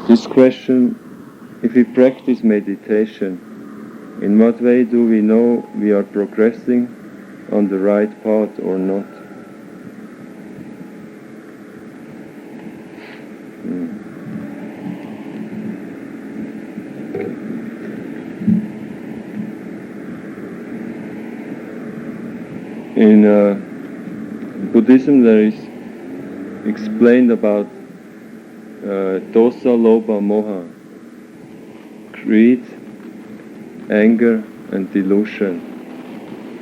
This question, if we practice meditation, in what way do we know we are progressing on the right path or not? In Buddhism there is explained about dosa, lobha, moha, greed, anger and delusion.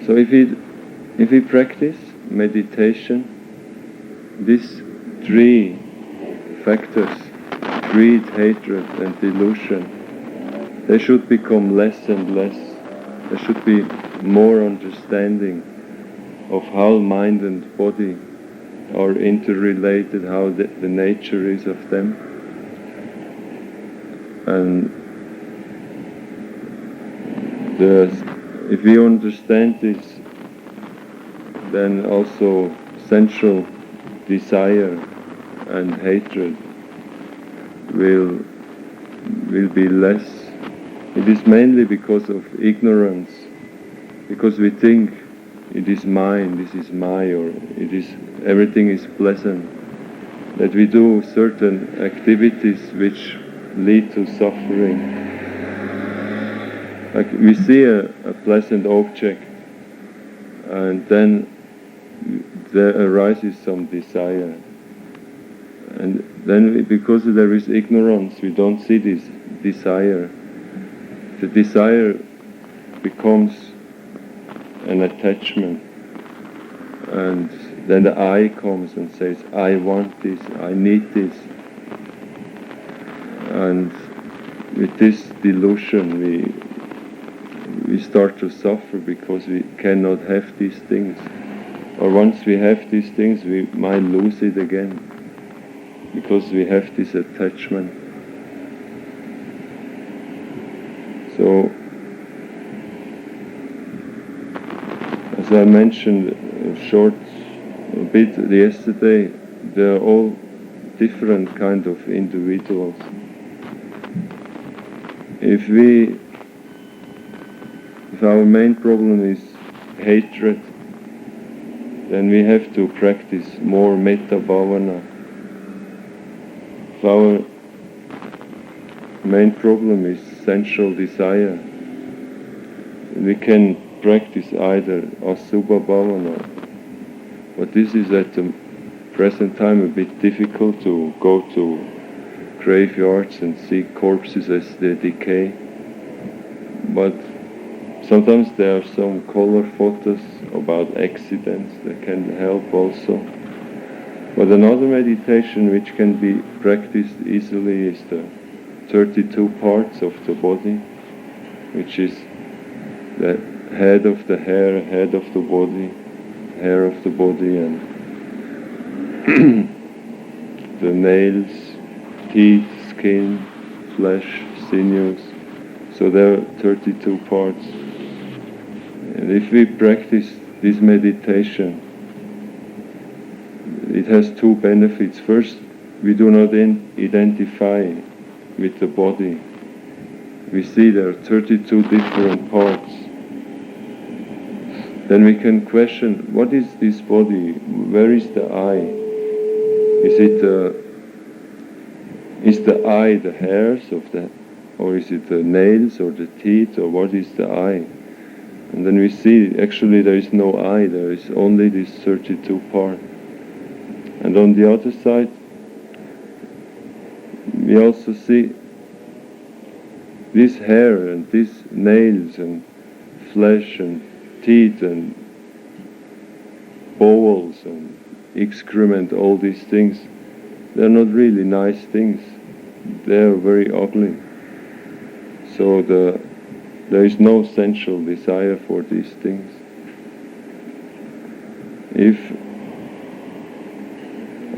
So if we practice meditation, these three factors, greed, hatred and delusion, they should become less and less. There should be more understanding of how mind and body are interrelated, how the nature is of them. And if we understand this, then also sensual desire and hatred will be less. It is mainly because of ignorance, because we think it is mine, this is my, or everything is pleasant, that we do certain activities which lead to suffering. Like we see a pleasant object, and then there arises some desire. And then because there is ignorance, we don't see this desire. The desire becomes an attachment, and then the I comes and says, I want this, I need this. And with this delusion we start to suffer because we cannot have these things. Or once we have these things, we might lose it again because we have this attachment. So, as I mentioned a bit yesterday, they are all different kind of individuals. If our main problem is hatred, then we have to practice more metta bhavana. If our main problem is sensual desire, we can practice either asubha bhavana, but this is at the present time a bit difficult to go to graveyards and see corpses as they decay. But sometimes there are some color photos about accidents that can help also. But another meditation which can be practiced easily is the 32 parts of the body, which is the head of the hair, head of the body, hair of the body, and the nails, teeth, skin, flesh, sinews. So there are 32 parts. And if we practice this meditation, it has two benefits. First, we do not identify with the body. We see there are 32 different parts. Then we can question, what is this body? Where is the I? Is the I the hairs of the, or is it the nails or the teeth, or what is the I? And then we see, actually there is no I, there is only this 32 part. And on the other side, we also see this hair and these nails and flesh and teeth and bowels and excrement, all these things, they're not really nice things. They're very ugly. So there is no sensual desire for these things. If,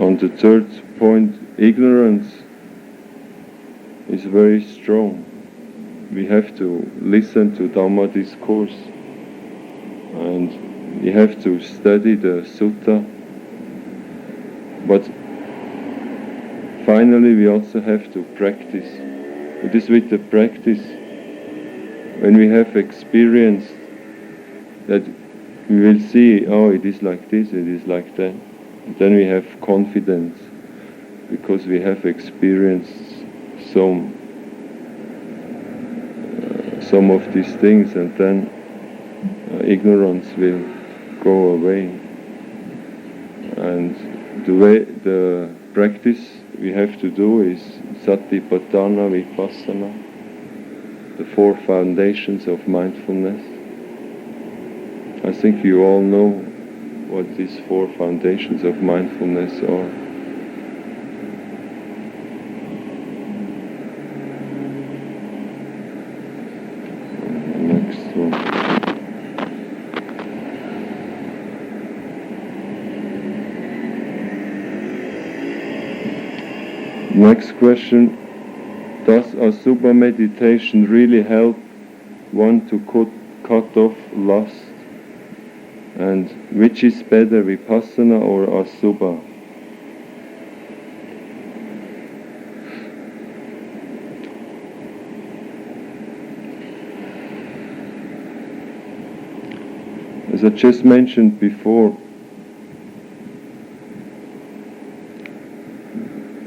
on the third point, ignorance is very strong, we have to listen to Dhamma discourse, and we have to study the sutta. But finally we also have to practice. It is with the practice, when we have experienced that we will see, oh, it is like this, it is like that. And then we have confidence, because we have experienced some of these things, and then ignorance will go away. And the practice we have to do is Satipatthana, Vipassanna, the 4 foundations of mindfulness. I think you all know what these 4 foundations of mindfulness are. Next one. Next question. Does Asubha meditation really help one to cut off lust? And which is better, Vipassana or Asubha? As I just mentioned before,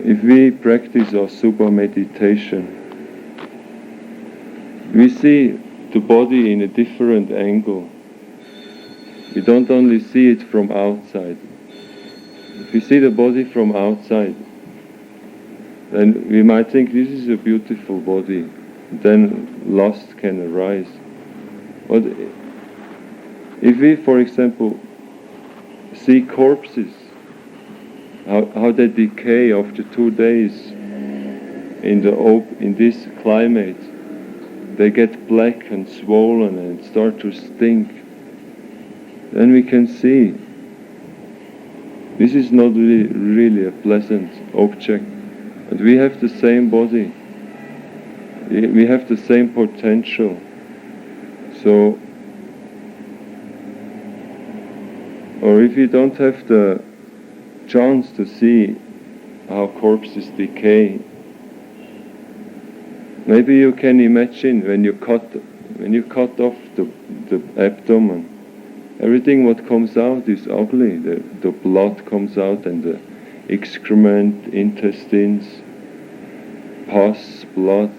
if we practice Asubha meditation, we see the body in a different angle. We don't only see it from outside. If we see the body from outside, then we might think this is a beautiful body. Then lust can arise. But if we, for example, see corpses, how they decay after 2 days in this climate, they get black and swollen and start to stink. Then we can see this is not really a pleasant object. And we have the same body. We have the same potential. So, or if you don't have the chance to see how corpses decay, maybe you can imagine when you cut off the abdomen, everything what comes out is ugly. The blood comes out, and the excrement, intestines, pus, blood,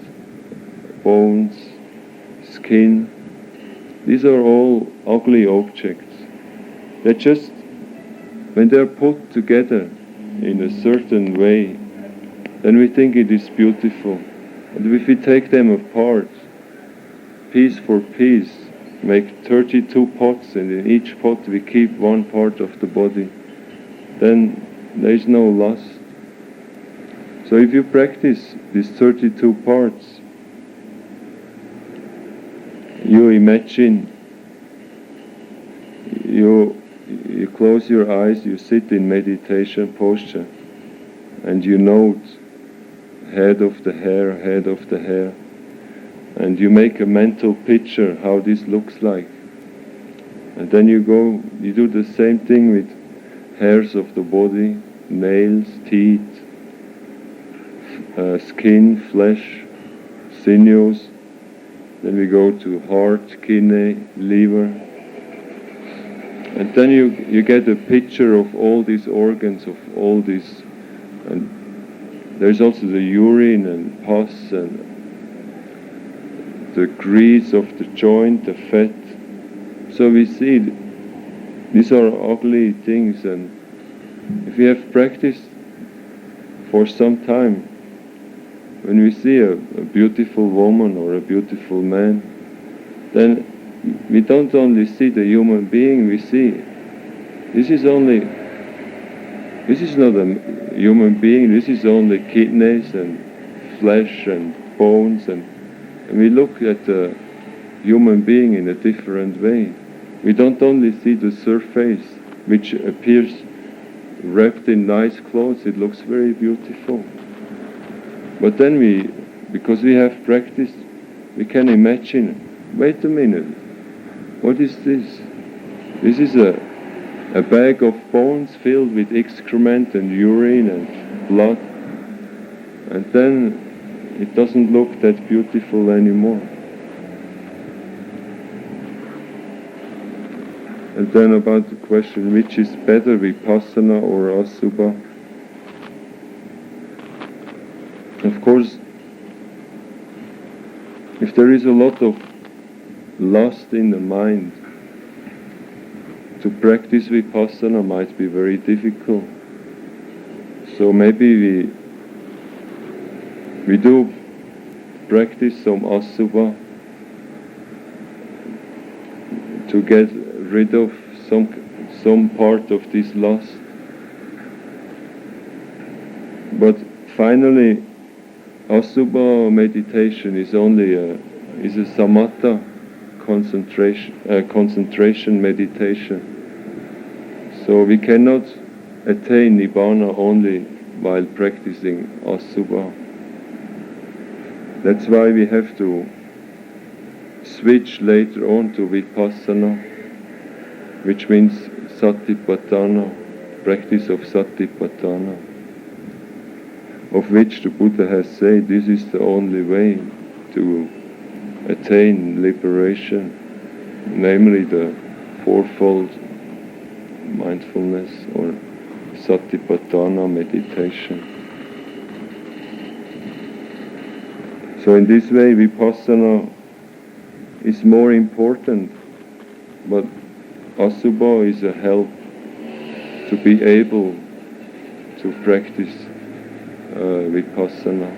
bones, skin. These are all ugly objects. They're just, when they're put together in a certain way, then we think it is beautiful. And if we take them apart, piece for piece, make 32 pots, and in each pot we keep one part of the body, then there is no lust. So if you practice these 32 parts, you imagine, you close your eyes, you sit in meditation posture, and you note head of the hair, and you make a mental picture how this looks like. And then you do the same thing with hairs of the body, nails, teeth, skin, flesh, sinews. Then we go to heart, kidney, liver. And then you get a picture of all these organs, of all these. And there's also the urine and pus and the grease of the joint, the fat. So we see these are ugly things, and if we have practiced for some time, when we see a beautiful woman or a beautiful man, then we don't only see the human being, we see this is not a human being, this is only kidneys and flesh and bones, and we look at the human being in a different way. We don't only see the surface, which appears wrapped in nice clothes, it looks very beautiful. But then because we have practiced, we can imagine, wait a minute, what is this? This is a bag of bones filled with excrement and urine and blood. And then it doesn't look that beautiful anymore. And then about the question, which is better, Vipassana or Asubha? Of course, if there is a lot of lust in the mind, to practice Vipassana might be very difficult. So maybe we do practice some Asubha to get rid of some part of this lust. But finally, Asubha meditation is only a samatha concentration meditation. So we cannot attain Nibbana only while practicing Asubha. That's why we have to switch later on to Vipassana, which means Satipatthana, practice of Satipatthana, of which the Buddha has said this is the only way to attain liberation, namely the fourfold mindfulness or Satipatthana meditation. So in this way Vipassana is more important, but Asubha is a help to be able to practice Vipassana.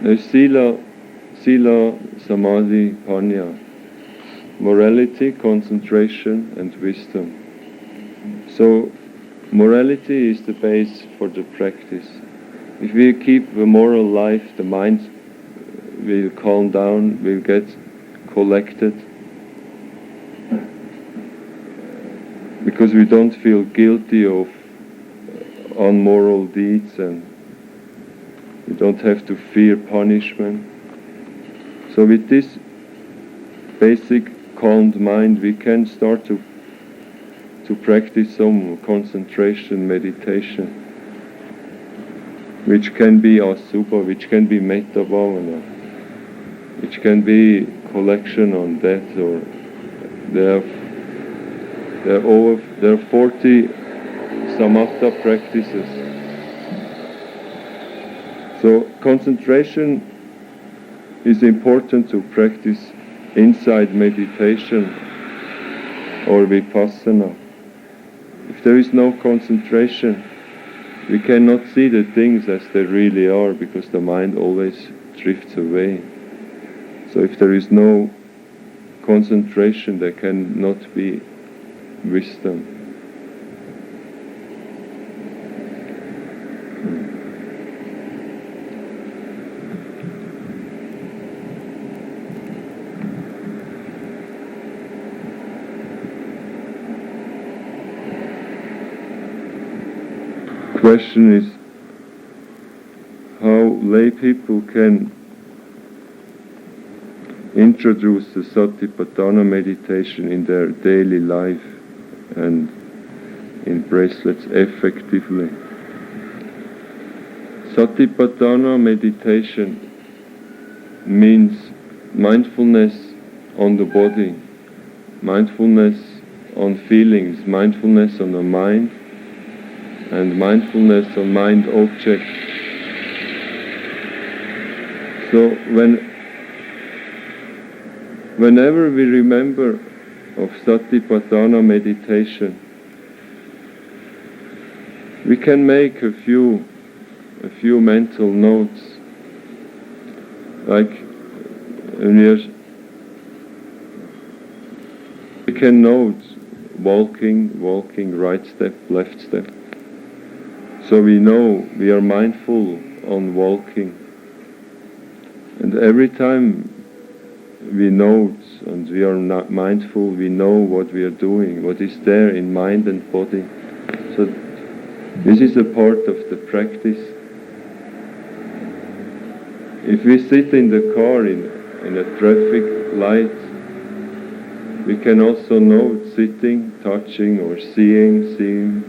There's Sila, Samadhi, Panya, morality, concentration, and wisdom. So, morality is the base for the practice. If we keep a moral life, the mind will calm down, will get collected, because we don't feel guilty of unmoral deeds and we don't have to fear punishment. So with this basic calmed mind we can start to practice some concentration meditation, which can be Asubha, which can be Metta Bhavana, which can be collection on death, or there are 40 samatha practices. So concentration is important to practice inside meditation or Vipassana. If there is no concentration, we cannot see the things as they really are, because the mind always drifts away. So if there is no concentration, there cannot be wisdom. The question is how lay people can introduce the Satipatthana meditation in their daily life and in bracelets effectively. Satipatthana meditation means mindfulness on the body, mindfulness on feelings, mindfulness on the mind, and mindfulness on mind object. So whenever we remember of Satipatthana meditation, we can make a few mental notes, like we can note walking, right step, left step. So we know we are mindful on walking. And every time we note and we are not mindful, we know what we are doing, what is there in mind and body. So this is a part of the practice. If we sit in the car in a traffic light, we can also note sitting, touching, or seeing,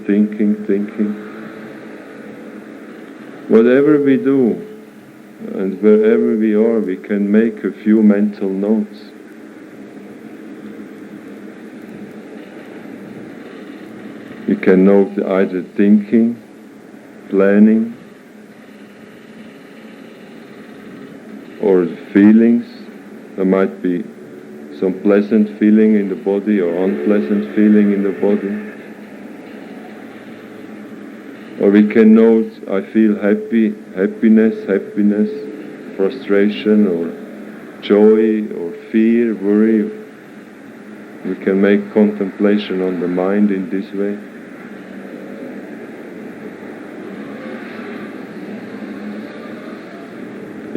thinking. Whatever we do, and wherever we are, we can make a few mental notes. You can note either thinking, planning, or feelings. There might be some pleasant feeling in the body or unpleasant feeling in the body. Or we can note, I feel happiness, frustration, or joy, or fear, worry. We can make contemplation on the mind in this way.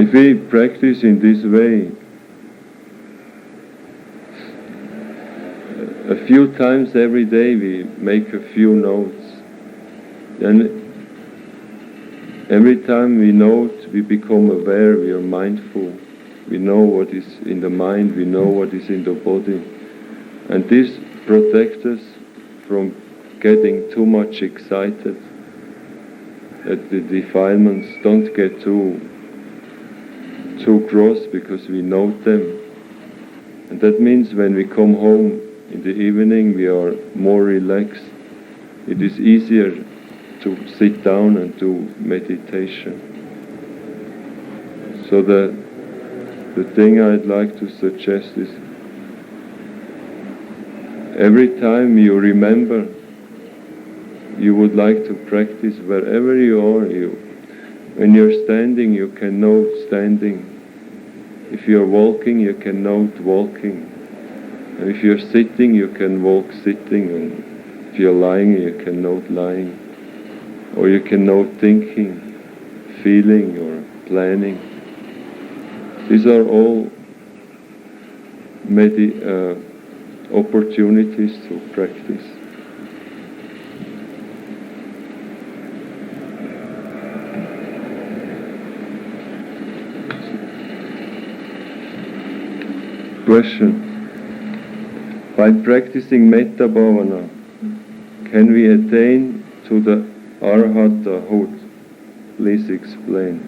If we practice in this way a few times every day, we make a few notes. Then every time we note, we become aware, we are mindful. We know what is in the mind, we know what is in the body. And this protects us from getting too much excited, that the defilements don't get too gross, because we note them. And that means when we come home in the evening, we are more relaxed. It is easier to sit down and do meditation. So the thing I'd like to suggest is, every time you remember you would like to practice, wherever you are, when you're standing, you can note standing. If you're walking, you can note walking. And if you're sitting, you can walk sitting. And if you're lying, you can note lying. Or you can note thinking, feeling, or planning. These are all opportunities to practice. Question. By practicing Metta Bhavana, can we attain to the Arhatahood? Please explain.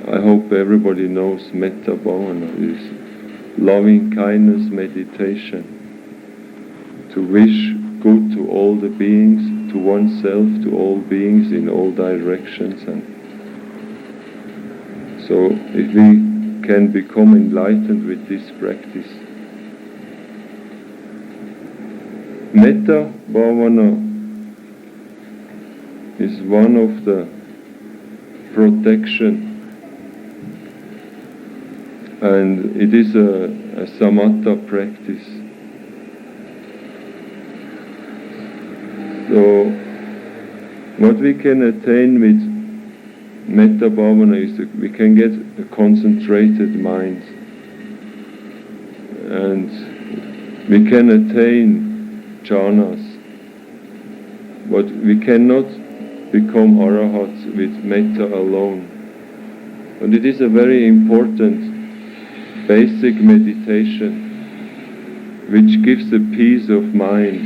I hope everybody knows Metta Bhavana is loving kindness meditation. To wish good to all the beings, to oneself, to all beings in all directions. And so if we can become enlightened with this practice. Metta Bhavana is one of the protection, and it is a samatha practice. So what we can attain with Metta Bhavana is that we can get a concentrated mind, and we can attain jhanas, but we cannot become arahats with metta alone. And it is a very important basic meditation which gives a peace of mind,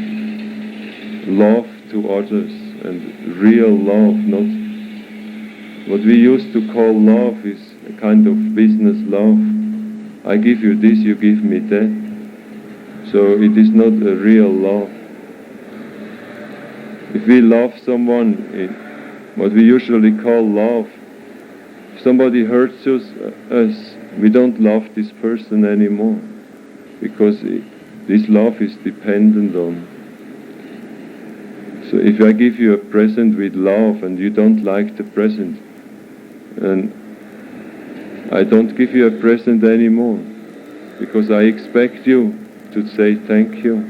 love to others, and real love, not what we used to call love is a kind of business love. I give you this, you give me that. So it is not a real love. If we love someone, what we usually call love, if somebody hurts us, we don't love this person anymore, because this love is dependent on. So if I give you a present with love and you don't like the present, and I don't give you a present anymore, because I expect you to say thank you.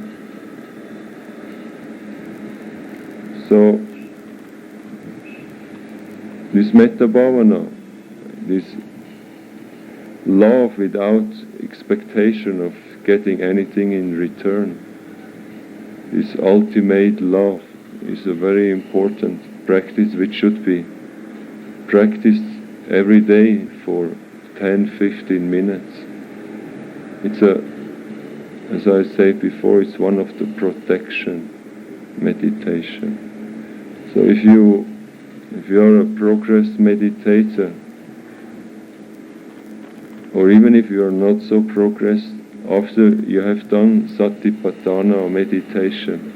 So this Metta Bhavana, this love without expectation of getting anything in return, this ultimate love, is a very important practice which should be practice every day for 10-15 minutes. It's as I said before, it's one of the protection meditation. So if you are a progress meditator, or even if you are not so progressed, after you have done Satipatthana or meditation,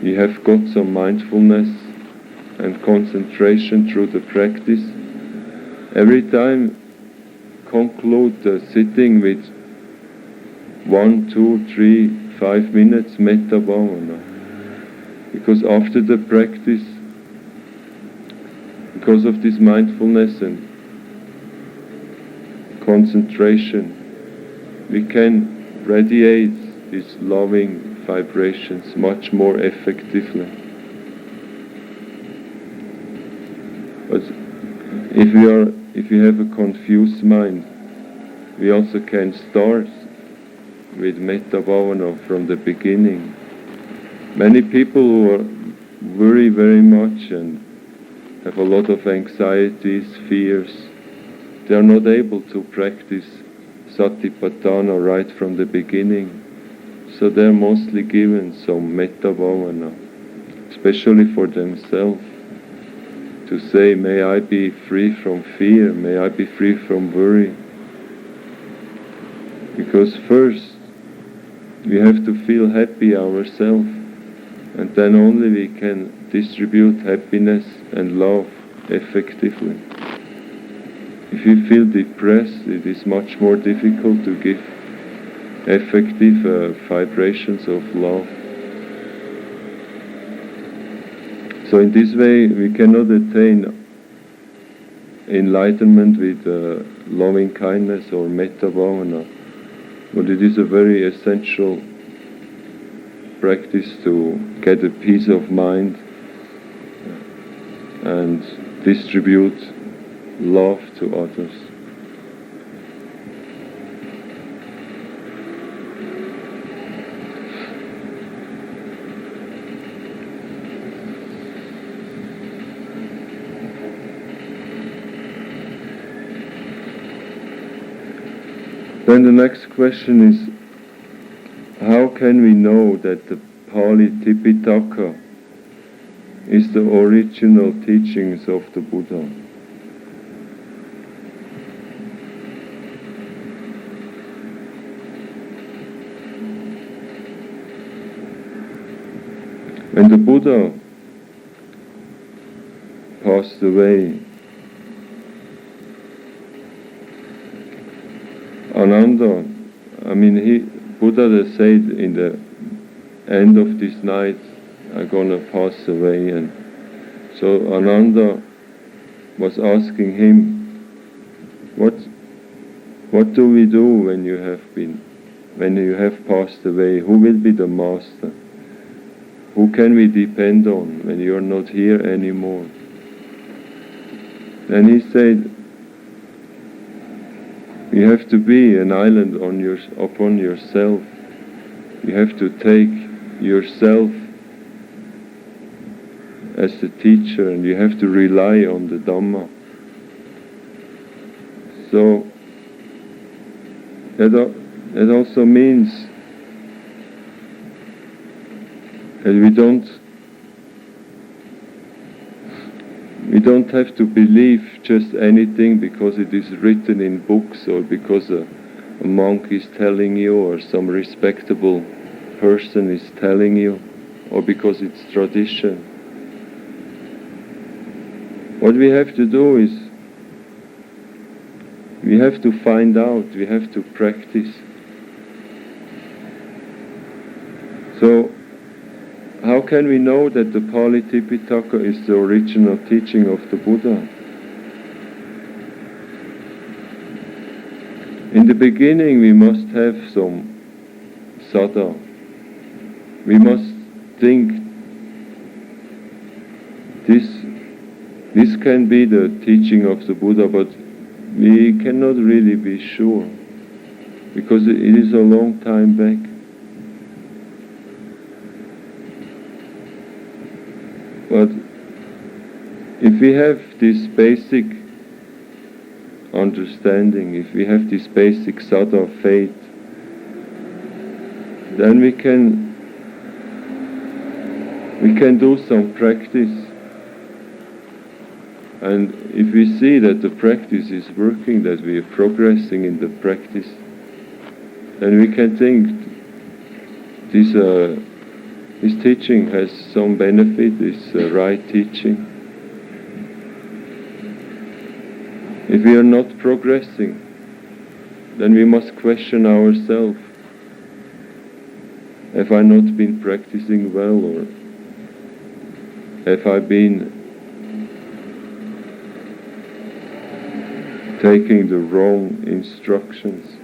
you have got some mindfulness and concentration through the practice. Every time conclude the sitting with 1, 2, 3, 5 minutes metta bhavana. Because after the practice, because of this mindfulness and concentration, we can radiate these loving vibrations much more effectively. But if you have a confused mind, we also can start with metta bhavana from the beginning. Many people who worry very much and have a lot of anxieties, fears, they are not able to practice Satipatthana right from the beginning. So they are mostly given some metta bhavana, especially for themselves, to say, may I be free from fear, may I be free from worry. Because first, we have to feel happy ourselves, and then only we can distribute happiness and love effectively. If you feel depressed, it is much more difficult to give effective vibrations of love. So in this way, we cannot attain enlightenment with loving kindness or metta bhavana, but it is a very essential practice to get a peace of mind and distribute love to others. Then the next question is, how can we know that the Pali Tipitaka is the original teachings of the Buddha? When the Buddha passed away, Ananda, Buddha said in the end of this night, I'm gonna pass away, and so Ananda was asking him, what do we do when you have passed away? Who will be the master? Who can we depend on when you are not here anymore? And he said, you have to be an island upon yourself. You have to take yourself as the teacher, and you have to rely on the Dhamma. So that also means that we don't have to believe just anything because it is written in books, or because a monk is telling you, or some respectable person is telling you, or because it's tradition. What we have to do is, we have to find out, we have to practice. So, how can we know that the Pali Tipitaka is the original teaching of the Buddha? In the beginning we must have some saddha. We must think, this can be the teaching of the Buddha, but we cannot really be sure, because it is a long time back. But If we have this basic understanding, if we have this basic sada of faith, then we can do some practice. And if we see that the practice is working, that we are progressing in the practice, then we can think this teaching has some benefit, this right teaching. If we are not progressing, then we must question ourselves. Have I not been practicing well, or have I been taking the wrong instructions?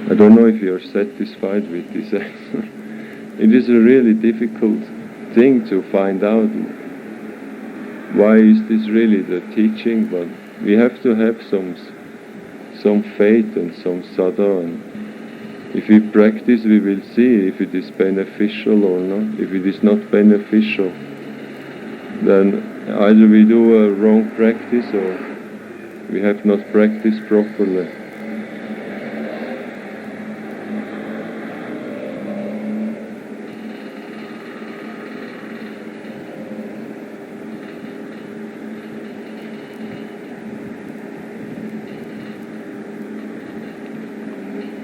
I don't know if you are satisfied with this answer. It is a really difficult thing to find out why is this really the teaching, but we have to have some faith and some sada, and if we practice we will see if it is beneficial or not. If it is not beneficial, then either we do a wrong practice or we have not practiced properly.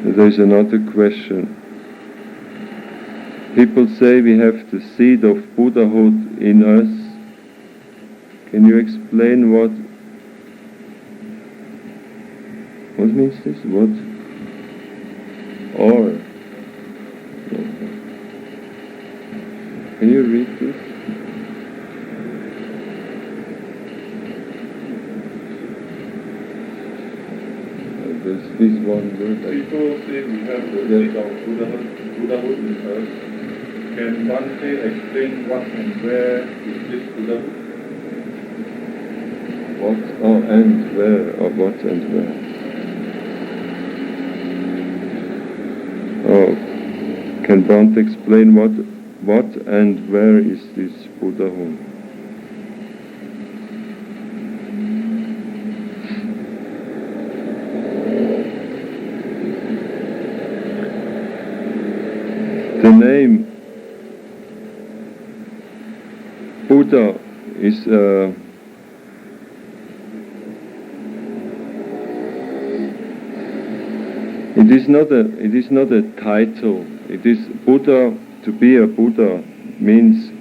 There's another question. People say we have the seed of Buddhahood in us. Can you explain what means this? What? Or? Can you read this? There's this one word. People say we have the seed of Buddhahood in us. Can one say explain what and where is this Buddhahood? What and where, or what and where? Oh, can Bhante explain what and where is this Buddhahood? The name Buddha is it is not a title. It is Buddha. To be a Buddha means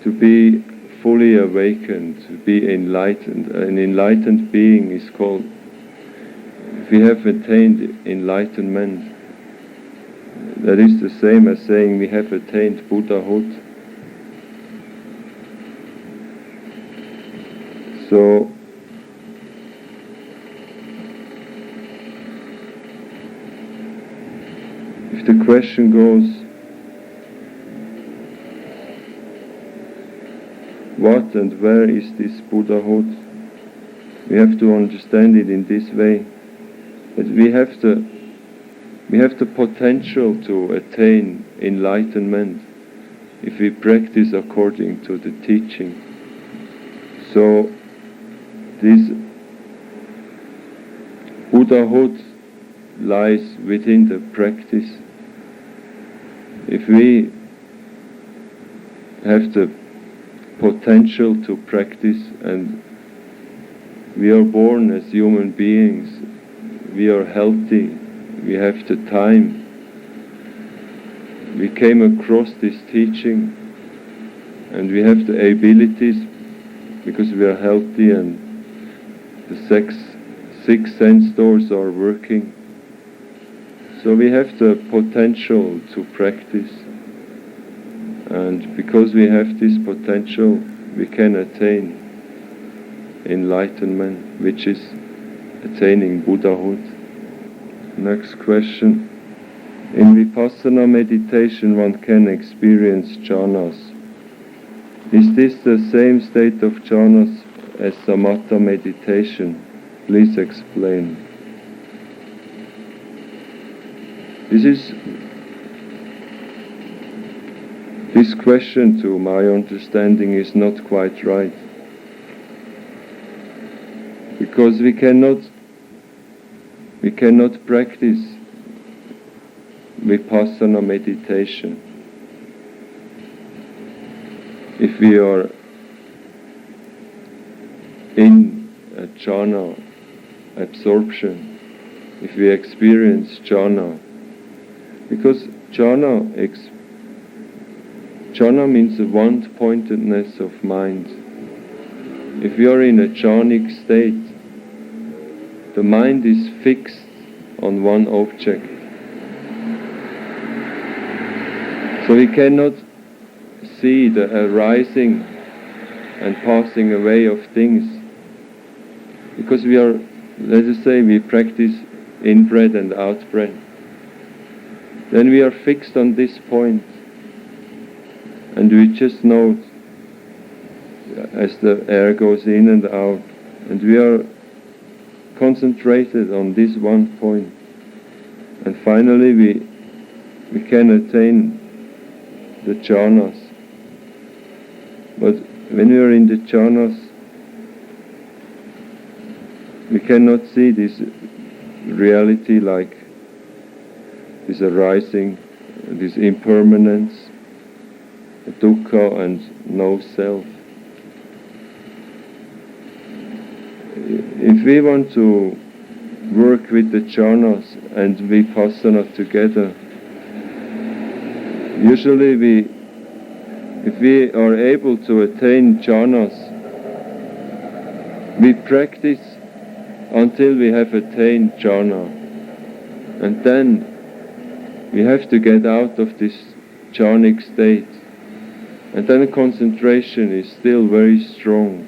to be fully awakened, to be enlightened. An enlightened being is called, if we have attained enlightenment, that is the same as saying we have attained Buddhahood. So, if the question goes, what and where is this Buddhahood? We have to understand it in this way, that we have the potential to attain enlightenment if we practice according to the teaching. So this Buddhahood lies within the practice. If we have the potential to practice, and we are born as human beings, we are healthy, we have the time, we came across this teaching, and we have the abilities because we are healthy and the six sense doors are working. So we have the potential to practice, and because we have this potential, we can attain enlightenment, which is attaining Buddhahood. Next question. In Vipassanna meditation one can experience jhanas. Is this the same state of jhanas as samatha meditation? Please explain. This question, to my understanding, is not quite right. Because we cannot practice Vipassana meditation if we are in a jhana absorption, if we experience jhana. Because jhana means a one-pointedness of mind. If you are in a jhanic state, the mind is fixed on one object. So we cannot see the arising and passing away of things. Because we are, let us say, we practice in-breath and out-breath. Then we are fixed on this point. And we just note as the air goes in and out. And we are concentrated on this one point. And finally we can attain the jhanas. But when we are in the jhanas, we cannot see this reality like this arising, this impermanence, dukkha and no self. If we want to work with the jhanas and vipassana together, usually if we are able to attain jhanas, we practice until we have attained jhana. And then we have to get out of this jhanic state. And then concentration is still very strong.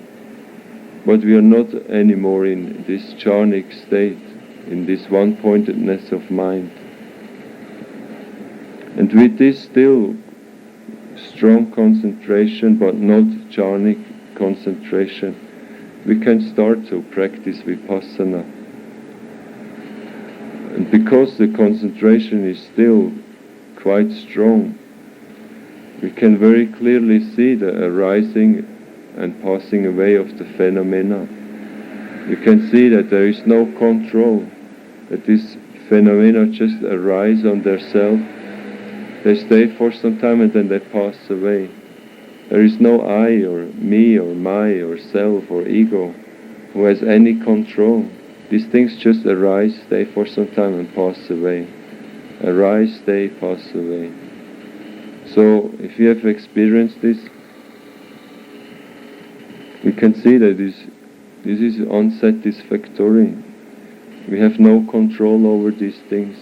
But we are not anymore in this jhanic state, in this one-pointedness of mind. And with this still strong concentration, but not jhanic concentration, we can start to practice Vipassana. And because the concentration is still quite strong, we can very clearly see the arising and passing away of the phenomena. You can see that there is no control, that these phenomena just arise on their self. They stay for some time and then they pass away. There is no I or me or my or self or ego who has any control. These things just arise, stay for some time and pass away. Arise, stay, pass away. So if you have experienced this, we can see that this is unsatisfactory. We have no control over these things.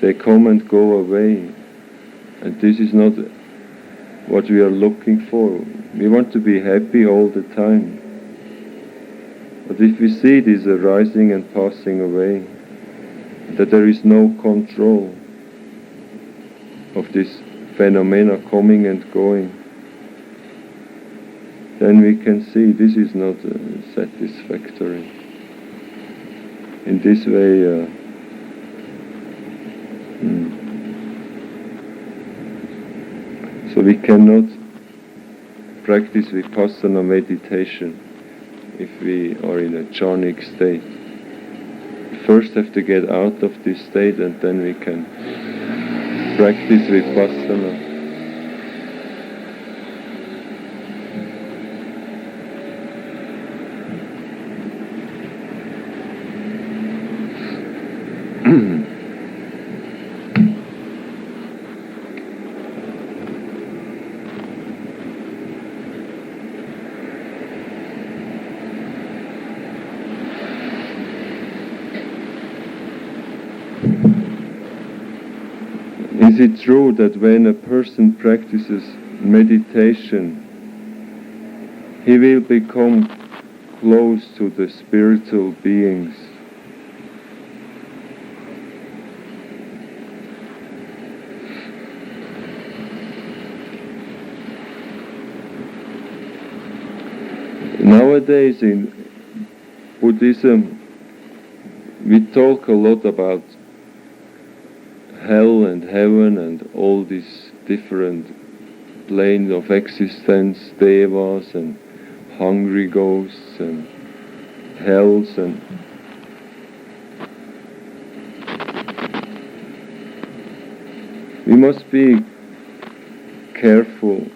They come and go away. And this is not what we are looking for. We want to be happy all the time. But if we see this arising and passing away, that there is no control of this phenomena coming and going, then we can see this is not satisfactory. In this way, so we cannot practice Vipassana meditation if we are in a jhanic state. First have to get out of this state and then we can practice Vipassana. Is it true that when a person practices meditation, he will become close to the spiritual beings. Nowadays in Buddhism, we talk a lot about hell and heaven and all these different planes of existence, devas and hungry ghosts and hells, and we must be careful.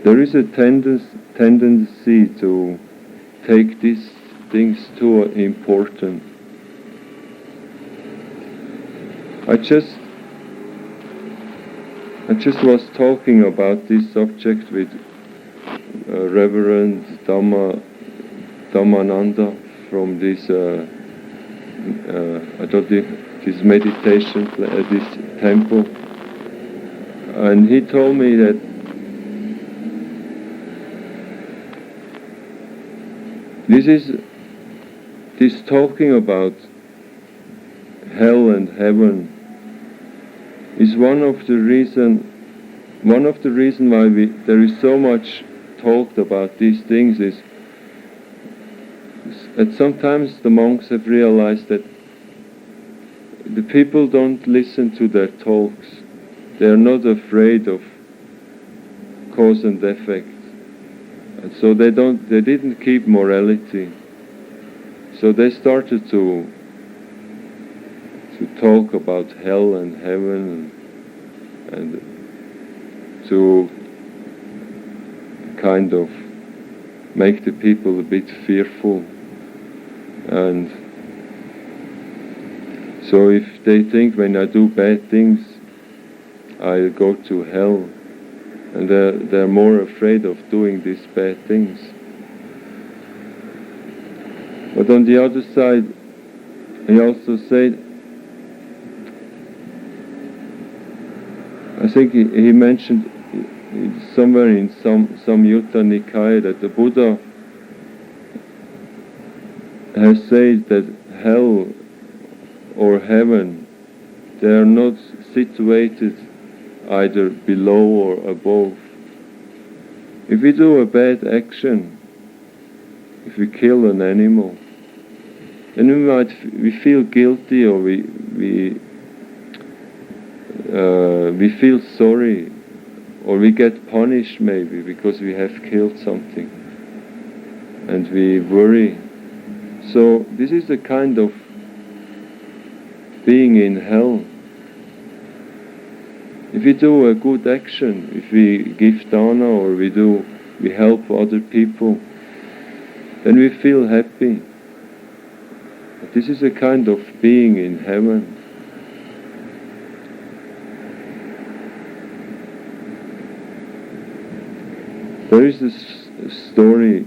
There is a tendency to take these things too important. I just was talking about this subject with Reverend Dhammananda from this this meditation, this temple, and he told me that this talking about hell and heaven is one of the reason why there is so much talked about these things is that sometimes the monks have realized that the people don't listen to their talks. They are not afraid of cause and effect. And so they didn't keep morality. So they started to talk about hell and heaven and to kind of make the people a bit fearful. And so if they think when I do bad things I'll go to hell, and they're more afraid of doing these bad things. But on the other side, he also said, I think he mentioned somewhere in some Sutta Nikaya that the Buddha has said that hell or heaven, they are not situated either below or above. If we do a bad action, if we kill an animal, then we feel guilty, or we feel sorry, or we get punished maybe because we have killed something, and we worry. So this is a kind of being in hell. If we do a good action, if we give dana or we help other people, then we feel happy. But this is a kind of being in heaven. There is a story.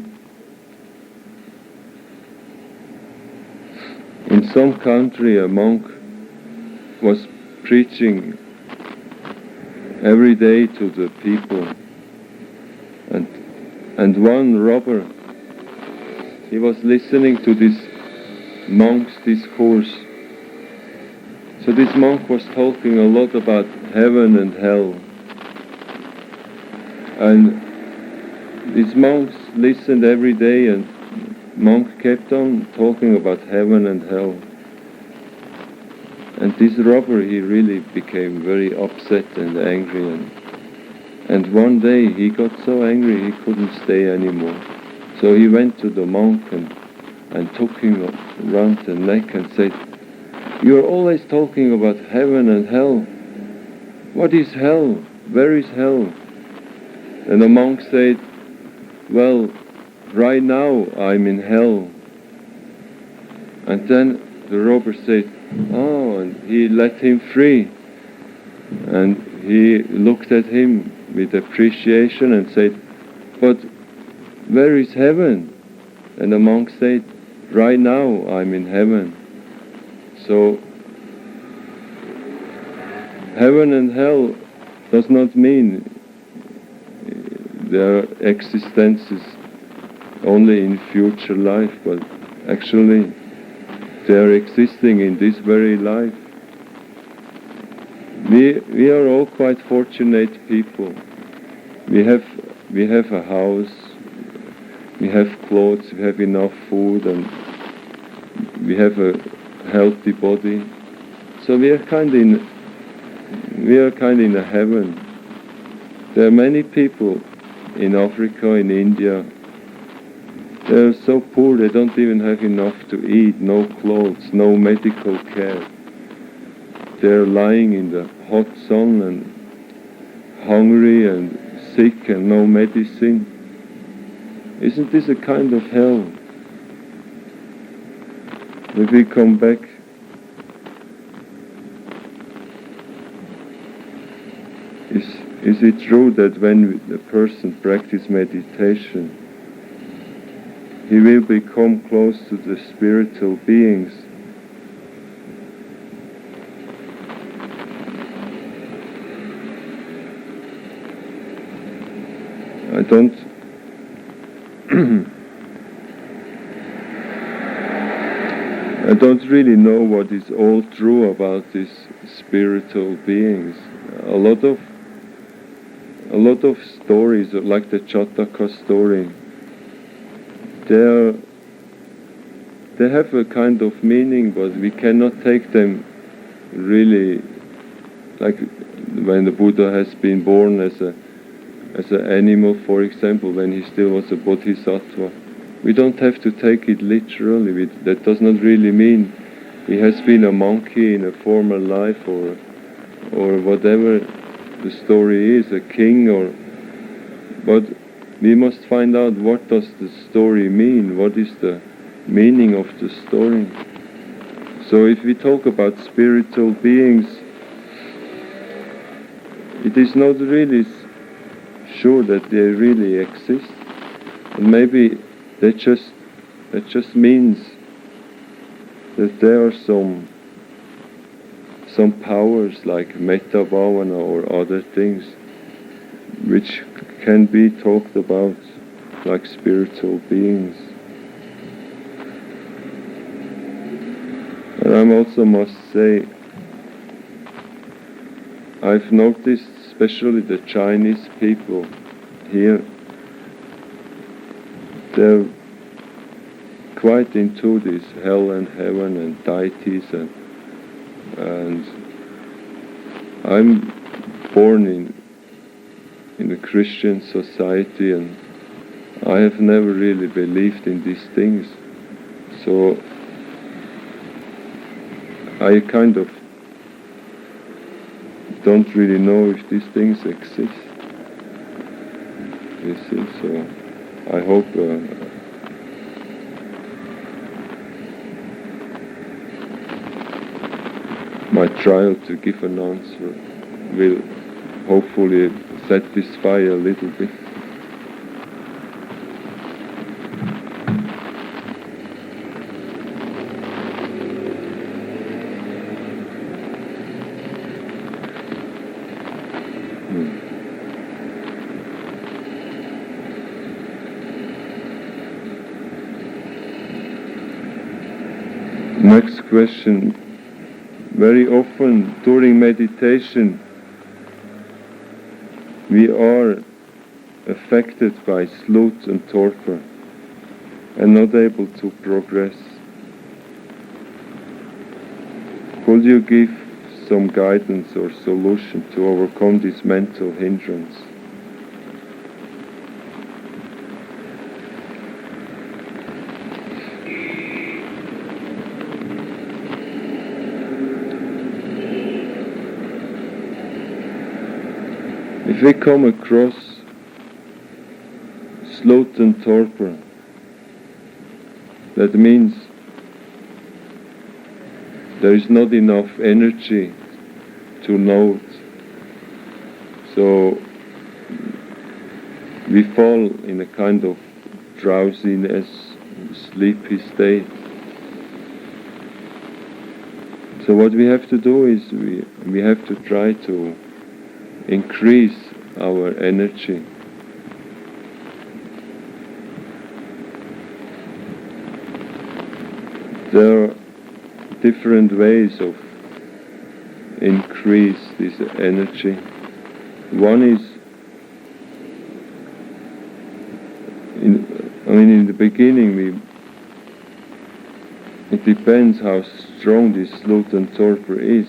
In some country, a monk was preaching every day to the people, and one robber, he was listening to this monk's discourse. So this monk was talking a lot about heaven and hell, and these monks listened every day, and monk kept on talking about heaven and hell. And this robber, he really became very upset and angry, and one day he got so angry he couldn't stay anymore. So he went to the monk and took him around the neck and said, "You're always talking about heaven and hell. What is hell? Where is hell?" And the monk said, "Well, right now I'm in hell." And then the robber said, "Oh," and he let him free. And he looked at him with appreciation and said, "But where is heaven?" And the monk said, "Right now I'm in heaven." So heaven and hell does not mean their existences only in future life, but actually they are existing in this very life. We are all quite fortunate people. We have a house, we have clothes, we have enough food, and we have a healthy body. So we are kind in a heaven. There are many people in Africa, in India. They are so poor they don't even have enough to eat, no clothes, no medical care. They are lying in the hot sun and hungry and sick and no medicine. Isn't this a kind of hell? If we come back, is it true that when the person practices meditation, he will become close to the spiritual beings? I don't really know what is all true about these spiritual beings. A lot of stories, like the Jataka story, they have a kind of meaning, but we cannot take them really, like when the Buddha has been born as an animal, for example, when he still was a bodhisattva. We don't have to take it literally. That does not really mean he has been a monkey in a former life, or whatever the story is, a king, but we must find out what does the story mean, what is the meaning of the story. So if we talk about spiritual beings, it is not really sure that they really exist, and maybe that just means that there are some powers like metta bhavana or other things which can be talked about like spiritual beings. And I also must say, I've noticed especially the Chinese people here, they're quite into this hell and heaven and deities, and I'm born in a Christian society, and I have never really believed in these things. So I kind of don't really know if these things exist. You see, so I hope my trial to give an answer will hopefully satisfy a little bit. Next question. Very often during meditation we are affected by sloth and torpor and not able to progress. Could you give some guidance or solution to overcome this mental hindrance? If we come across sloth and torpor, that means there is not enough energy to note. So we fall in a kind of drowsiness, sleepy state. So what we have to do is we have to try to increase our energy. There are different ways of increase this energy. One is, in the beginning, it depends how strong this slut and torpor is.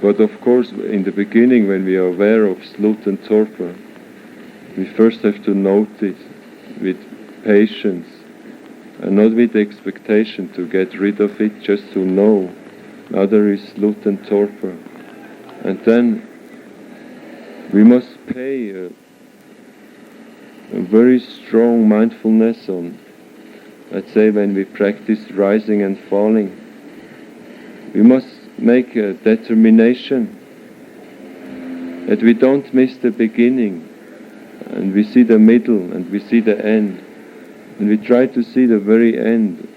But of course, in the beginning, when we are aware of slut and torpor, we first have to note it with patience and not with expectation to get rid of it, just to know now there is slut and torpor. And then we must pay a very strong mindfulness on, let's say, when we practice rising and falling. We must make a determination that we don't miss the beginning, and we see the middle and we see the end, and we try to see the very end,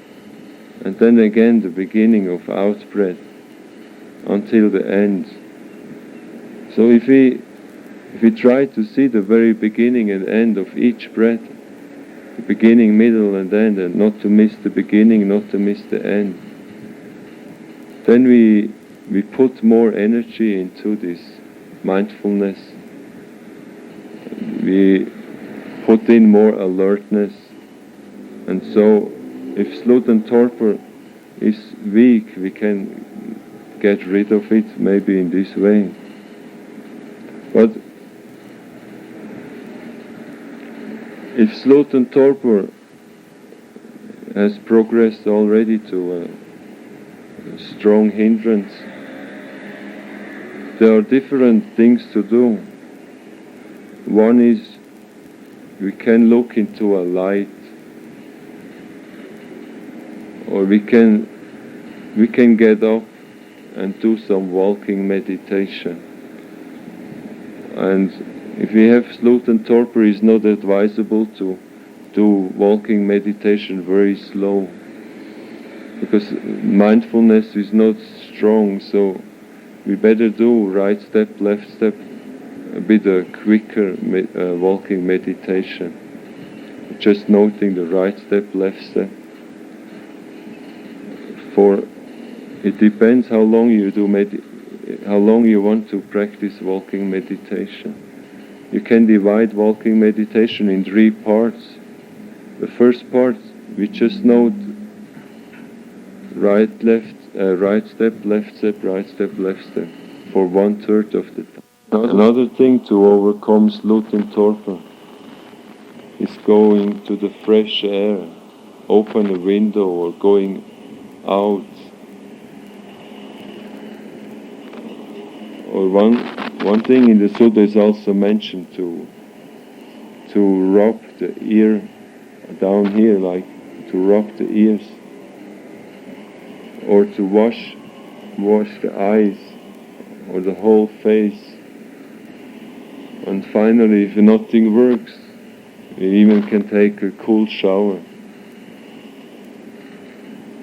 and then again the beginning of out-breath until the end. So if we try to see the very beginning and end of each breath, the beginning, middle and end, and not to miss the beginning, not to miss the end, then we put more energy into this mindfulness. We put in more alertness. And so, if slut and torpor is weak, we can get rid of it maybe in this way. But if slut and torpor has progressed already to a strong hindrance, there are different things to do. One is, we can look into a light, or we can get up and do some walking meditation. And if we have slut and torpor, it's not advisable to do walking meditation very slow, because mindfulness is not strong, so we better do right step, left step, a bit quicker walking meditation, just noting the right step, left step. For it depends how long you do how long you want to practice walking meditation. You can divide walking meditation in 3 parts. The first part, we just note right step, left step, right step, left step, for 1/3 of the time. Another thing to overcome slut and torpor is going to the fresh air, open a window or going out. Or one thing in the Sutta is also mentioned to rub the ear down here, like to rub the ears, or to wash the eyes or the whole face. And finally, if nothing works, you even can take a cool shower.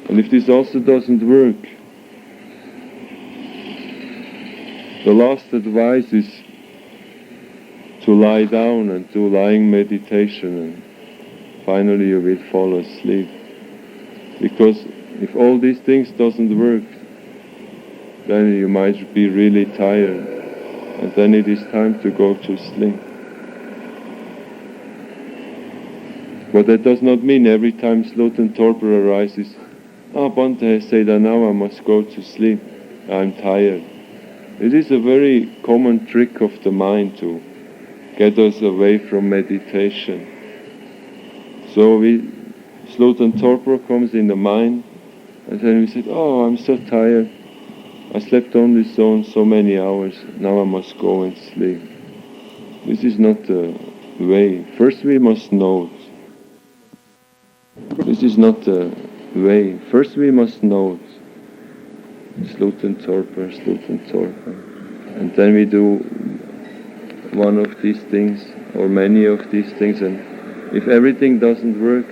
And if this also doesn't work, the last advice is to lie down and do lying meditation, and finally you will fall asleep. Because if all these things doesn't work, then you might be really tired, and then it is time to go to sleep. But that does not mean every time slut and torpor arises, Bhante has said that now I must go to sleep, I'm tired. It is a very common trick of the mind to get us away from meditation. So slut and torpor comes in the mind, and then we say, I'm so tired, I slept only so many hours, now I must go and sleep. This is not the way. First we must note. This is not the way. First we must note slut and torpor, and then we do one of these things or many of these things, and if everything doesn't work,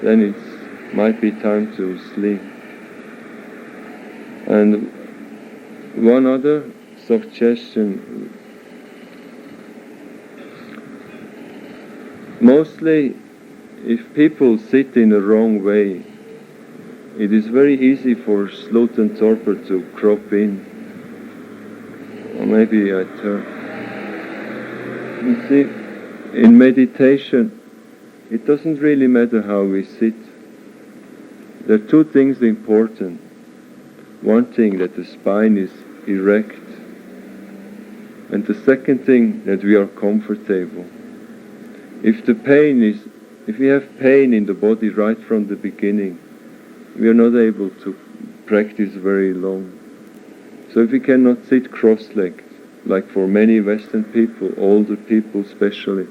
then it might be time to sleep. And one other suggestion, mostly if people sit in the wrong way, it is very easy for sloth and torpor to crop in. Or maybe I turn. You see, in meditation, it doesn't really matter how we sit. There are two things important. One thing, that the spine is erect. And the second thing, that we are comfortable. If we have pain in the body right from the beginning, we are not able to practice very long. So if we cannot sit cross-legged, like for many Western people, older people especially,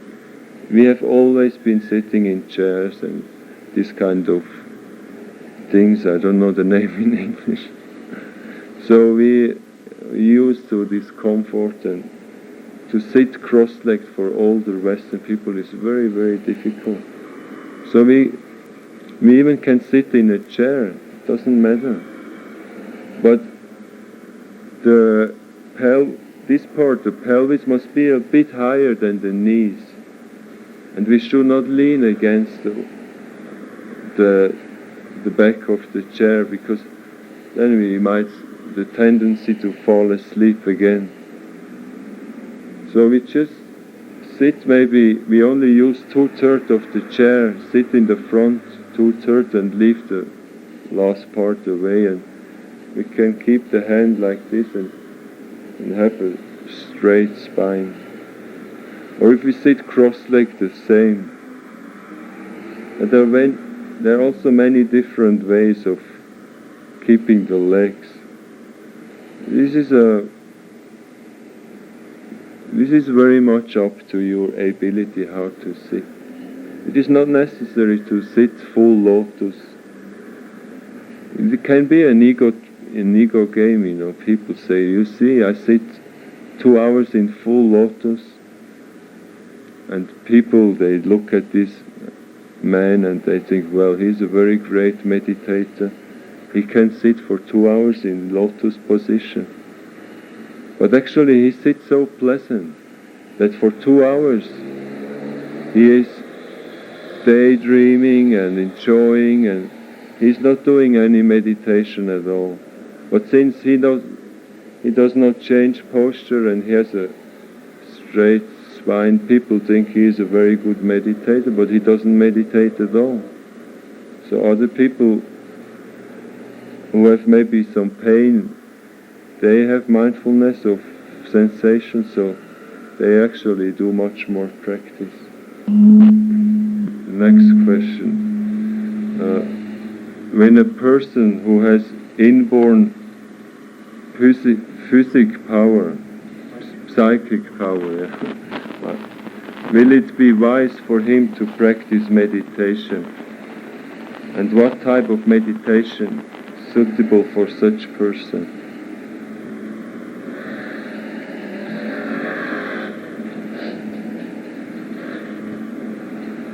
we have always been sitting in chairs and this kind of things, I don't know the name in English. So we used to this comfort, and to sit cross-legged for older Western people is very, very difficult. So we even can sit in a chair, it doesn't matter. But this part, the pelvis, must be a bit higher than the knees. And we should not lean against the back of the chair, because then we might the tendency to fall asleep again. So we just sit, maybe we only use 2/3 of the chair, sit in the front 2/3 and leave the last part away, and we can keep the hand like this and have a straight spine. Or if we sit cross-legged, the same. And there are also many different ways of keeping the legs. This is very much up to your ability how to sit. It is not necessary to sit full lotus. It can be an ego game, you know. People say, you see, I sit 2 hours in full lotus, and people, they look at this man and they think, well, he's a very great meditator. He can sit for 2 hours in lotus position. But actually he sits so pleasant that for 2 hours he is daydreaming and enjoying, and he's not doing any meditation at all. But since he does not change posture and he has a straight spine, people think he is a very good meditator, but he doesn't meditate at all. So other people who have maybe some pain, they have mindfulness of sensation, so they actually do much more practice. Next question. When a person who has inborn psychic power, will it be wise for him to practice meditation? And what type of meditation is suitable for such person?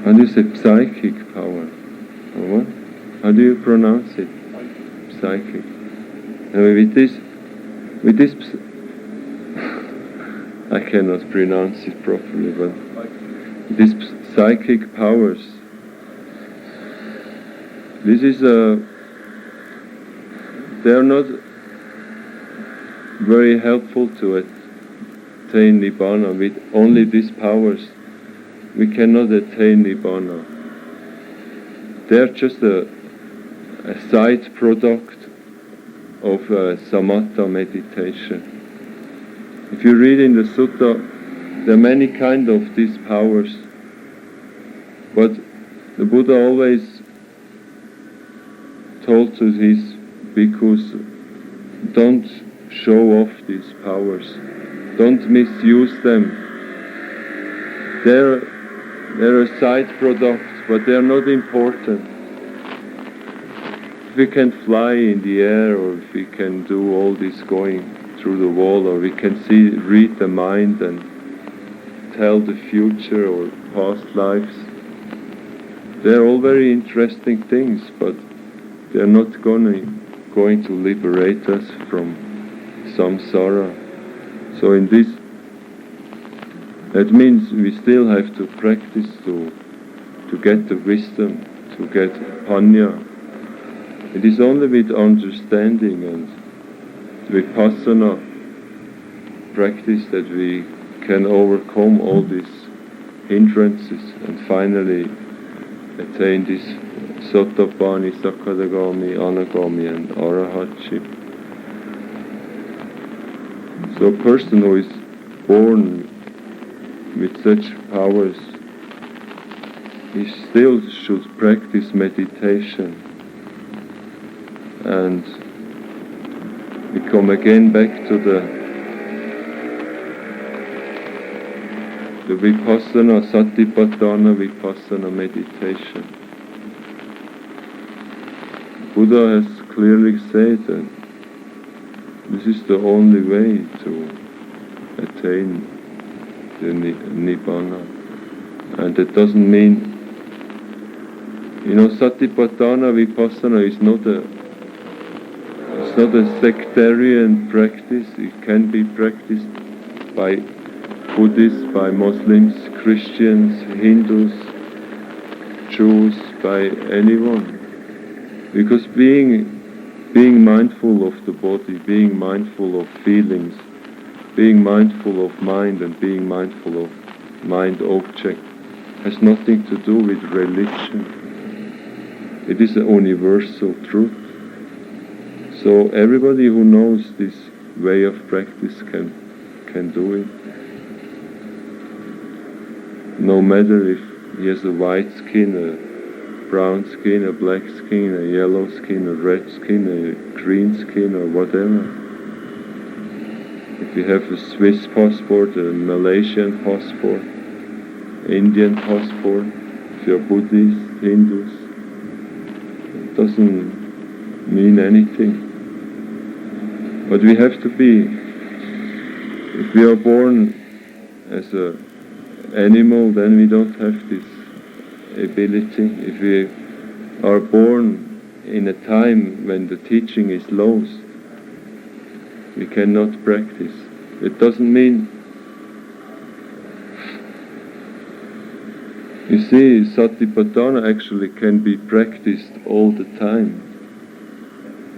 How do you say psychic power? Or what? How do you pronounce it? Psychic. With this I cannot pronounce it properly, but these psychic powers, they are not very helpful to attain Nibbana. With only these powers, we cannot attain Nibbana. They are just a side product of samatha meditation. If you read in the sutta, there are many kinds of these powers, but the Buddha always told to his bhikkhus, don't show off these powers, don't misuse them. They're a side product, but they're not important. If we can fly in the air, or if we can do all this going through the wall, or we can read the mind and tell the future or past lives, they're all very interesting things, but they're not going to liberate us from samsara. So in this, that means we still have to practice to get the wisdom, to get panya. It is only with understanding and Vipassanna practice that we can overcome all these hindrances and finally attain this Sotapanni, Sakadagami, Anagami and Arahatship. So a person who is born with such powers, he still should practice meditation and we come again back to the Vipassana, Satipatthana Vipassana meditation. Buddha has clearly said that this is the only way to attain the Nibbana. And that doesn't mean, Satipatthana Vipassana is not a sectarian practice. It can be practiced by Buddhists, by Muslims, Christians, Hindus, Jews, by anyone. Because being mindful of the body, being mindful of feelings, being mindful of mind and being mindful of mind object has nothing to do with religion. It is a universal truth. So everybody who knows this way of practice can do it. No matter if he has a white skin, a brown skin, a black skin, a yellow skin, a red skin, a green skin or whatever. If you have a Swiss passport, a Malaysian passport, Indian passport, if you're Buddhist, Hindus, it doesn't mean anything. But we have to be, if we are born as an animal, then we don't have this ability. If we are born in a time when the teaching is lost, we cannot practice. It doesn't mean, you see, Satipatthana actually can be practiced all the time.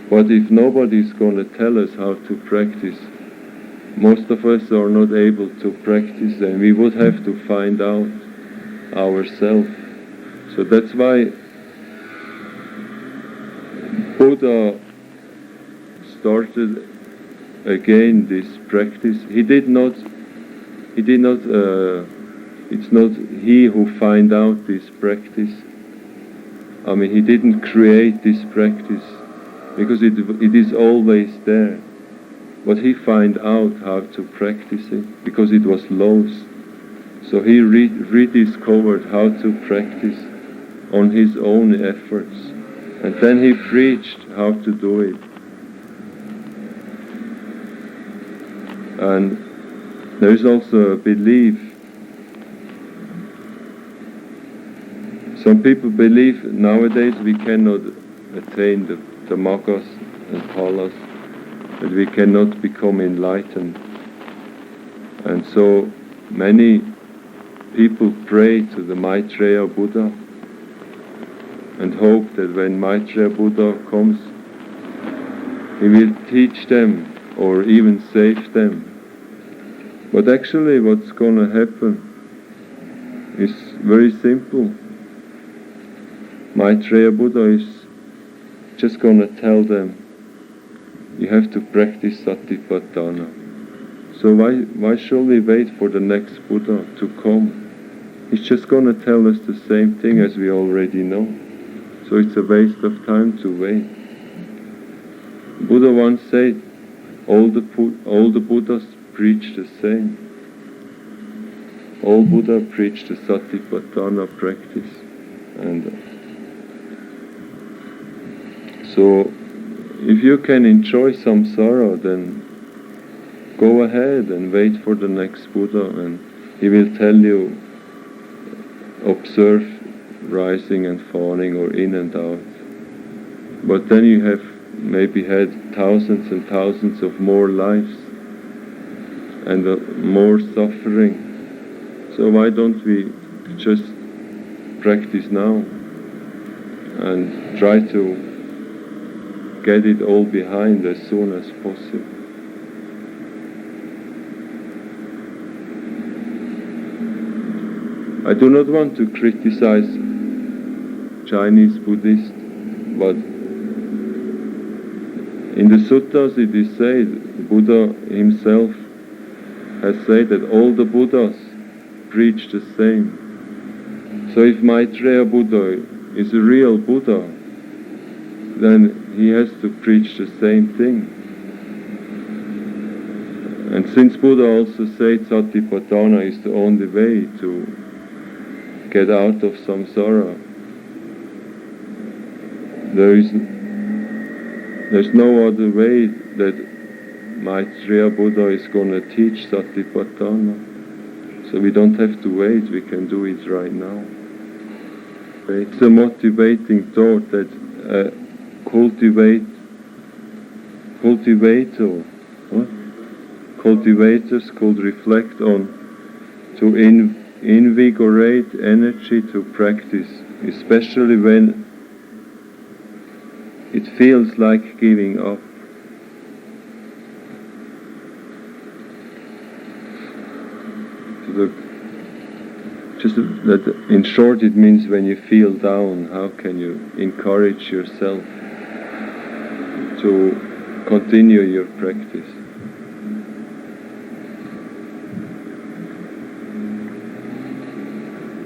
But if nobody is going to tell us how to practice, most of us are not able to practice, and we would have to find out ourselves. So that's why Buddha started again this practice. It's not he who find out this practice. He didn't create this practice because it is always there. But he find out how to practice it because it was lost. So he rediscovered how to practice on his own efforts. And then he preached how to do it. And there is also a belief. Some people believe nowadays we cannot attain the Maggas and Phalas, that we cannot become enlightened. And so many people pray to the Maitreya Buddha and hope that when Maitreya Buddha comes, he will teach them or even save them. But actually what's going to happen is very simple. Maitreya Buddha is just going to tell them, you have to practice Satipatthana. So why should we wait for the next Buddha to come? He's just going to tell us the same thing as we already know. So it's a waste of time to wait. Buddha once said, all the Buddhas preach the same. All Buddha preach the Satipatthana practice. And so if you can enjoy samsara, then go ahead and wait for the next Buddha, and he will tell you, observe rising and falling or in and out. But then you have maybe had thousands and thousands of more lives and more suffering. So why don't we just practice now and try to get it all behind as soon as possible. I do not want to criticize Chinese Buddhists, but in the suttas it is said, Buddha himself has said that all the Buddhas preach the same. So if Maitreya Buddha is a real Buddha, then he has to preach the same thing. And since Buddha also said Satipatthana is the only way to get out of samsara, there's no other way that Maitreya Buddha is going to teach Satipatthana. So we don't have to wait, we can do it right now. It's a motivating thought that cultivators could reflect on to invigorate energy to practice, especially when it feels like giving up. Just that, in short, it means when you feel down, how can you encourage yourself to continue your practice?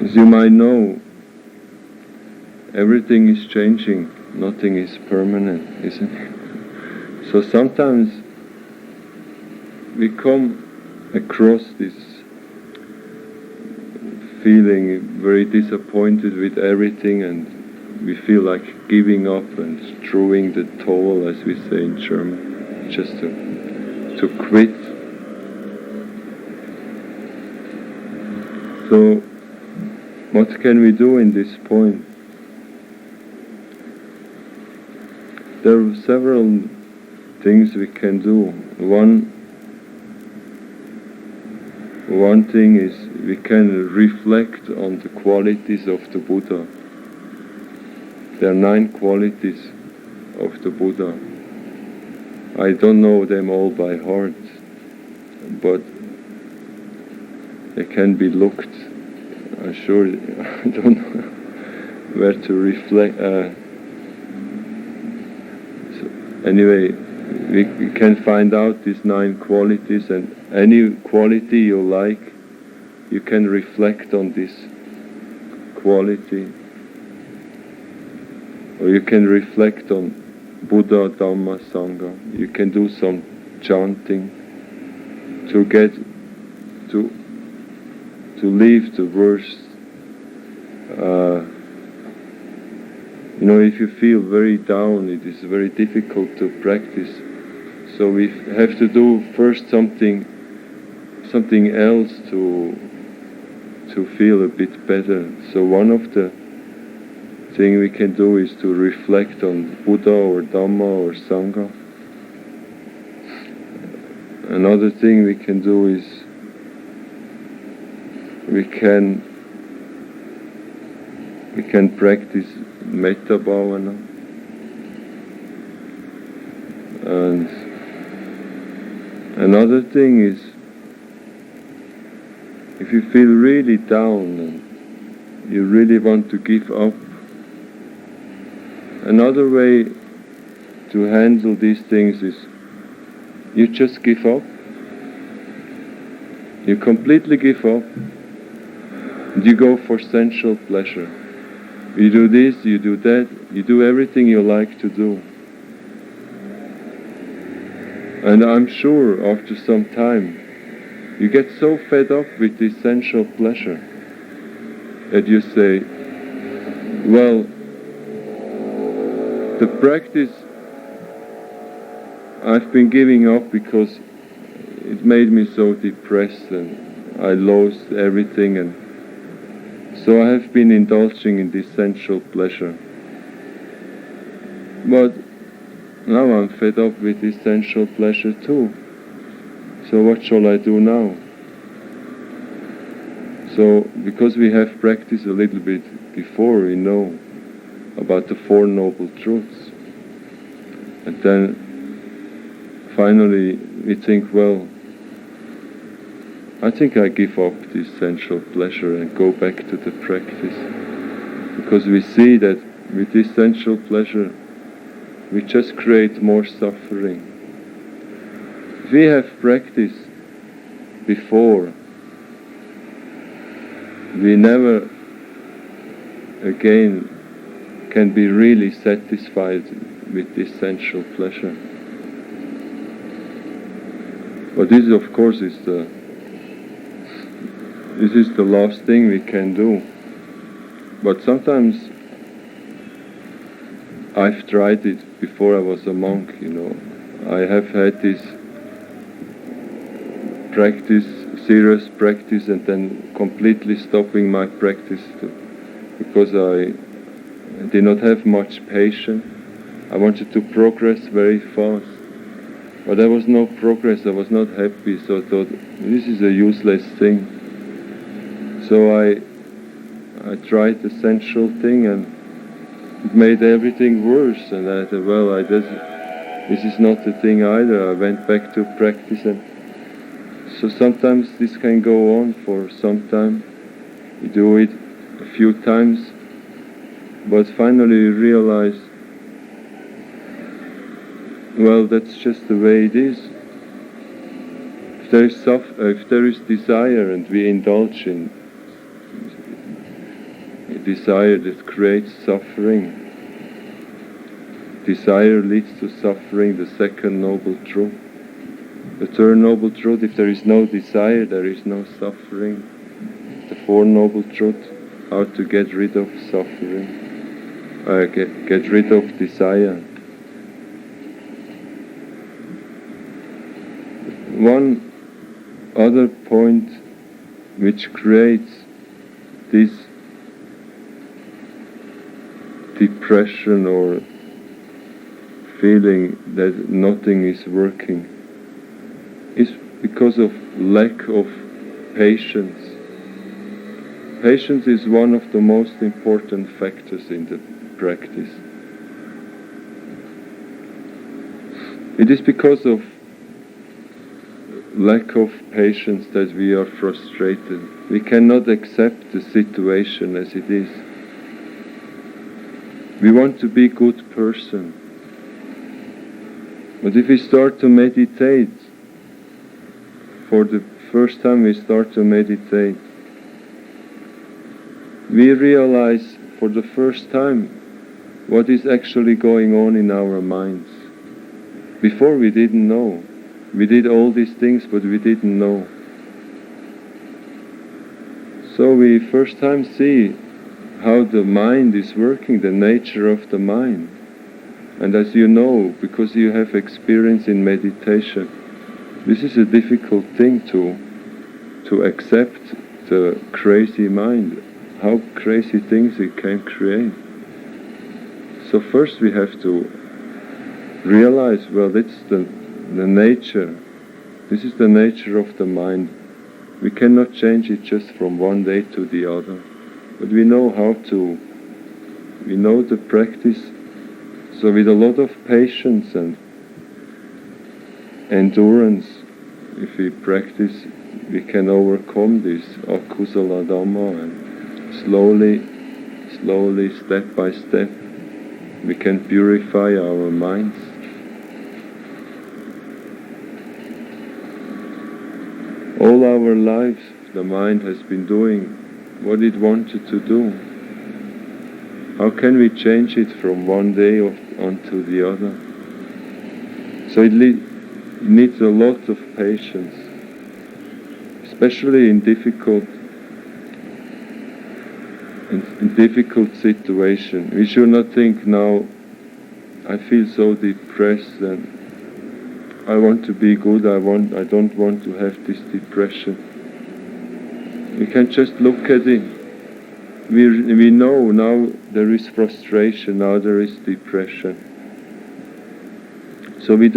As you might know, everything is changing, nothing is permanent, isn't it? So sometimes we come across this feeling very disappointed with everything, and we feel like giving up and throwing the towel, as we say in German, just to quit. So what can we do in this point? There are several things we can do. One thing is we can reflect on the qualities of the Buddha. There are 9 qualities of the Buddha. I don't know them all by heart, but they can be looked. I'm sure I don't know where to reflect. So anyway, we can find out these 9 qualities, and any quality you like, you can reflect on this quality. Or you can reflect on Buddha, Dhamma, Sangha. You can do some chanting to get to leave the worst. If you feel very down, it is very difficult to practice. So we have to do first something else to feel a bit better. So one of the thing we can do is to reflect on Buddha or Dhamma or Sangha. Another thing we can do is we can practice metta bhavana, and another thing is, if you feel really down and you really want to give up, another way to handle these things is you just give up. You completely give up. And you go for sensual pleasure. You do this, you do that, you do everything you like to do. And I'm sure after some time you get so fed up with this sensual pleasure that you say, well, the practice I've been giving up because it made me so depressed and I lost everything, and so I have been indulging in this sensual pleasure. But now I'm fed up with this sensual pleasure too. So what shall I do now? So, because we have practiced a little bit before, we know about the 4 Noble Truths. And then finally we think, well, I think I give up this sensual pleasure and go back to the practice. Because we see that with this sensual pleasure we just create more suffering. If we have practiced before, we never again can be really satisfied with this sensual pleasure. But this, of course, is the last thing we can do. But sometimes I've tried it before I was a monk, I have had this practice, serious practice, and then completely stopping my practice because I did not have much patience. I wanted to progress very fast, but there was no progress. I was not happy, so I thought, this is a useless thing. So I tried the sensual thing, and it made everything worse. And I thought, well, this is not the thing either. I went back to practice, and so sometimes this can go on for some time. You do it a few times, but finally you realize, well, that's just the way it is. If there is desire and we indulge in a desire that creates suffering, desire leads to suffering, the second noble truth. The third noble truth, if there is no desire, there is no suffering. The fourth noble truth, how to get rid of suffering, get rid of desire. One other point which creates this depression or feeling that nothing is working is because of lack of patience. Patience is one of the most important factors in the practice. It is because of lack of patience that we are frustrated. We cannot accept the situation as it is. We want to be a good person. But if we start to meditate, for the first time we start to meditate, we realize for the first time what is actually going on in our minds. Before we didn't know. We did all these things, but we didn't know. So we first time see how the mind is working, the nature of the mind. And as you know, because you have experience in meditation, this is a difficult thing to accept the crazy mind, how crazy things it can create. So first we have to realize, well, it's the nature. This is the nature of the mind. We cannot change it just from one day to the other. But we know we know the practice. So with a lot of patience and endurance, if we practice, we can overcome this akusala dhamma, and slowly, step by step, we can purify our minds. All our lives, the mind has been doing what it wanted to do. How can we change it from one day onto the other? So it needs a lot of patience, especially in difficult situations. We should not think, now I feel so depressed and I want to be good, I don't want to have this depression. We can just look at it. We know now there is frustration, now there is depression. So we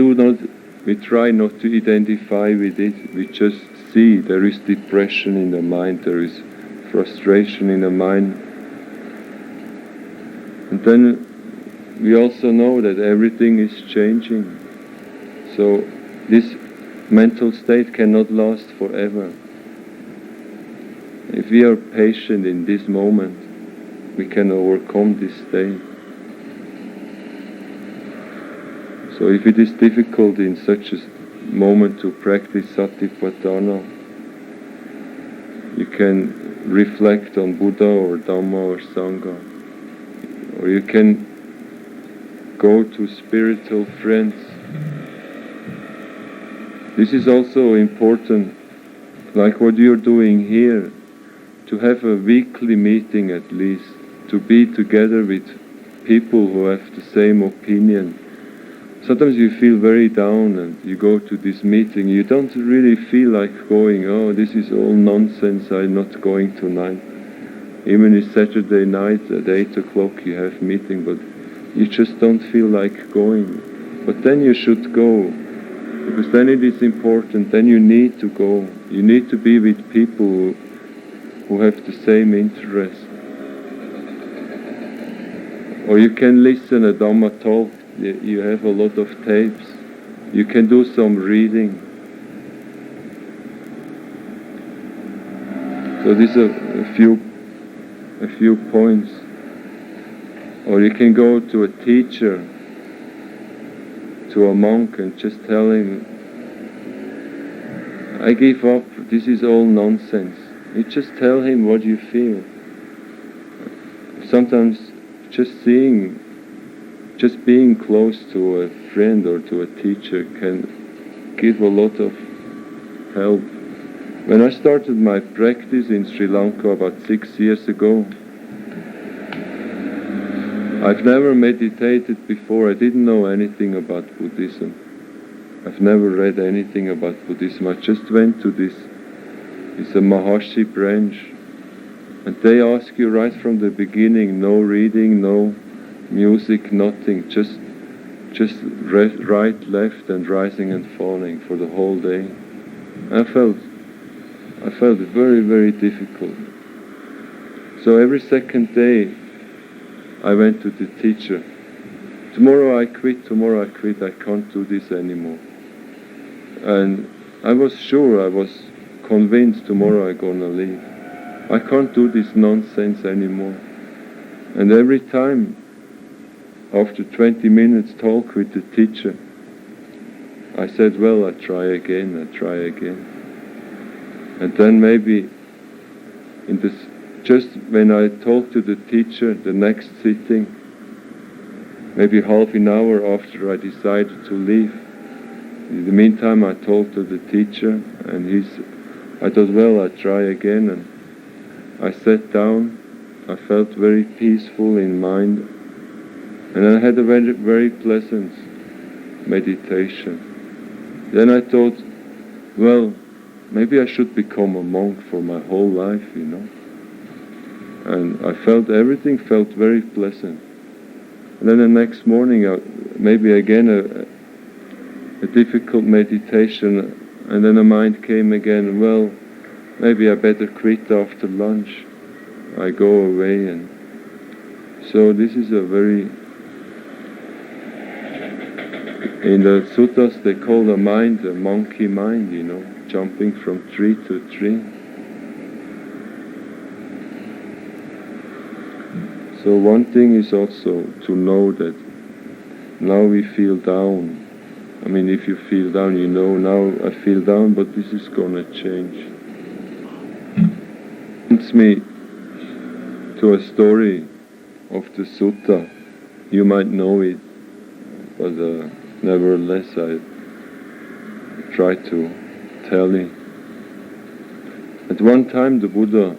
try not to identify with it, we just see there is depression in the mind, there is frustration in the mind. And then we also know that everything is changing. So this mental state cannot last forever. If we are patient in this moment, we can overcome this state. So if it is difficult in such a moment to practice Satipatthana, you can reflect on Buddha or Dhamma or Sangha, or you can go to spiritual friends. This is also important, like what you're doing here, to have a weekly meeting at least, to be together with people who have the same opinion. Sometimes you feel very down and you go to this meeting, you don't really feel like going, oh, this is all nonsense, I'm not going tonight. Even if Saturday night at 8 o'clock you have meeting, but you just don't feel like going. But then you should go, because then it is important, then you need to go. You need to be with people who have the same interest. Or you can listen a Dhamma talk, you have a lot of tapes, you can do some reading. So these are a few points. Or you can go to a teacher, to a monk, and just tell him, I give up, this is all nonsense. You just tell him what you feel. Sometimes just being close to a friend or to a teacher can give a lot of help. When I started my practice in Sri Lanka about 6 years ago, I've never meditated before. I didn't know anything about Buddhism. I've never read anything about Buddhism. I just went to this, it's a Maharshi branch, and they ask you right from the beginning, no reading, no music, nothing, just right, left, and rising and falling for the whole day. I felt it very, very difficult. So every second day I went to the teacher. Tomorrow I quit, I can't do this anymore. And I was sure, I was convinced tomorrow I'm gonna leave. I can't do this nonsense anymore. And every time, after 20 minutes talk with the teacher, I said, well, I try again. And then maybe just when I talked to the teacher, the next sitting, maybe half an hour after I decided to leave, in the meantime I talked to the teacher, and I thought, well, I try again, and I sat down. I felt very peaceful in mind, and I had a very, very pleasant meditation. Then I thought, well, maybe I should become a monk for my whole life, And I felt everything felt very pleasant. And then the next morning, maybe again a difficult meditation, and then the mind came again, well, maybe I better quit after lunch. I go away, and so this is a very, in the suttas they call the mind a monkey mind, jumping from tree to tree. So one thing is also to know that now we feel down. I mean, if you feel down, now I feel down, but this is gonna change. It brings me to a story of the sutta. You might know it, but nevertheless I try to tell it. At one time the Buddha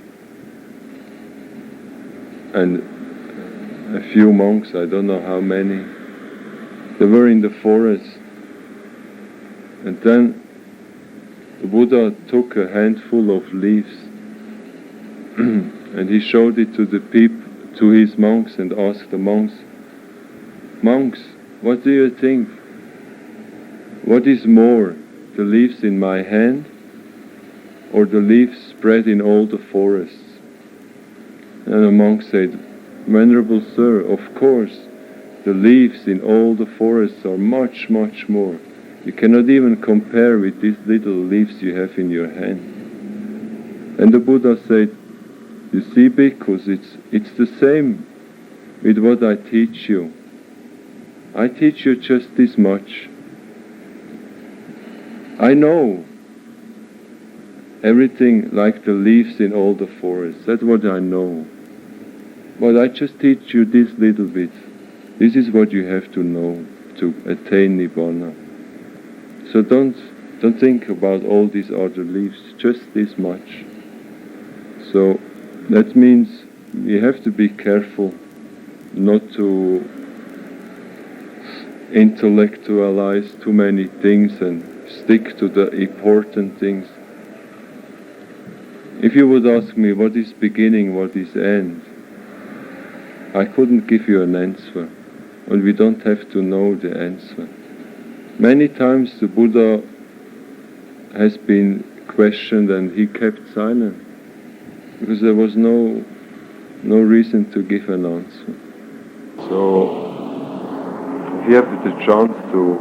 and a few monks, I don't know how many, they were in the forest. And then the Buddha took a handful of leaves and he showed it to to his monks, and asked the monks, what do you think? What is more, the leaves in my hand or the leaves spread in all the forests? And the monk said, Venerable Sir, of course, The leaves in all the forests are much, much more. You cannot even compare with these little leaves you have in your hand. And the Buddha said, you see, because it's the same with what I teach you. I teach you just this much. I know everything like the leaves in all the forests. That's what I know. But I just teach you this little bit. This is what you have to know to attain Nibbana. So don't think about all these other leaves, just this much. So that means we have to be careful not to intellectualize too many things and stick to the important things. If you would ask me what is beginning, what is end, I couldn't give you an answer, and we don't have to know the answer. Many times the Buddha has been questioned and he kept silent because there was no reason to give an answer. So if you have the chance to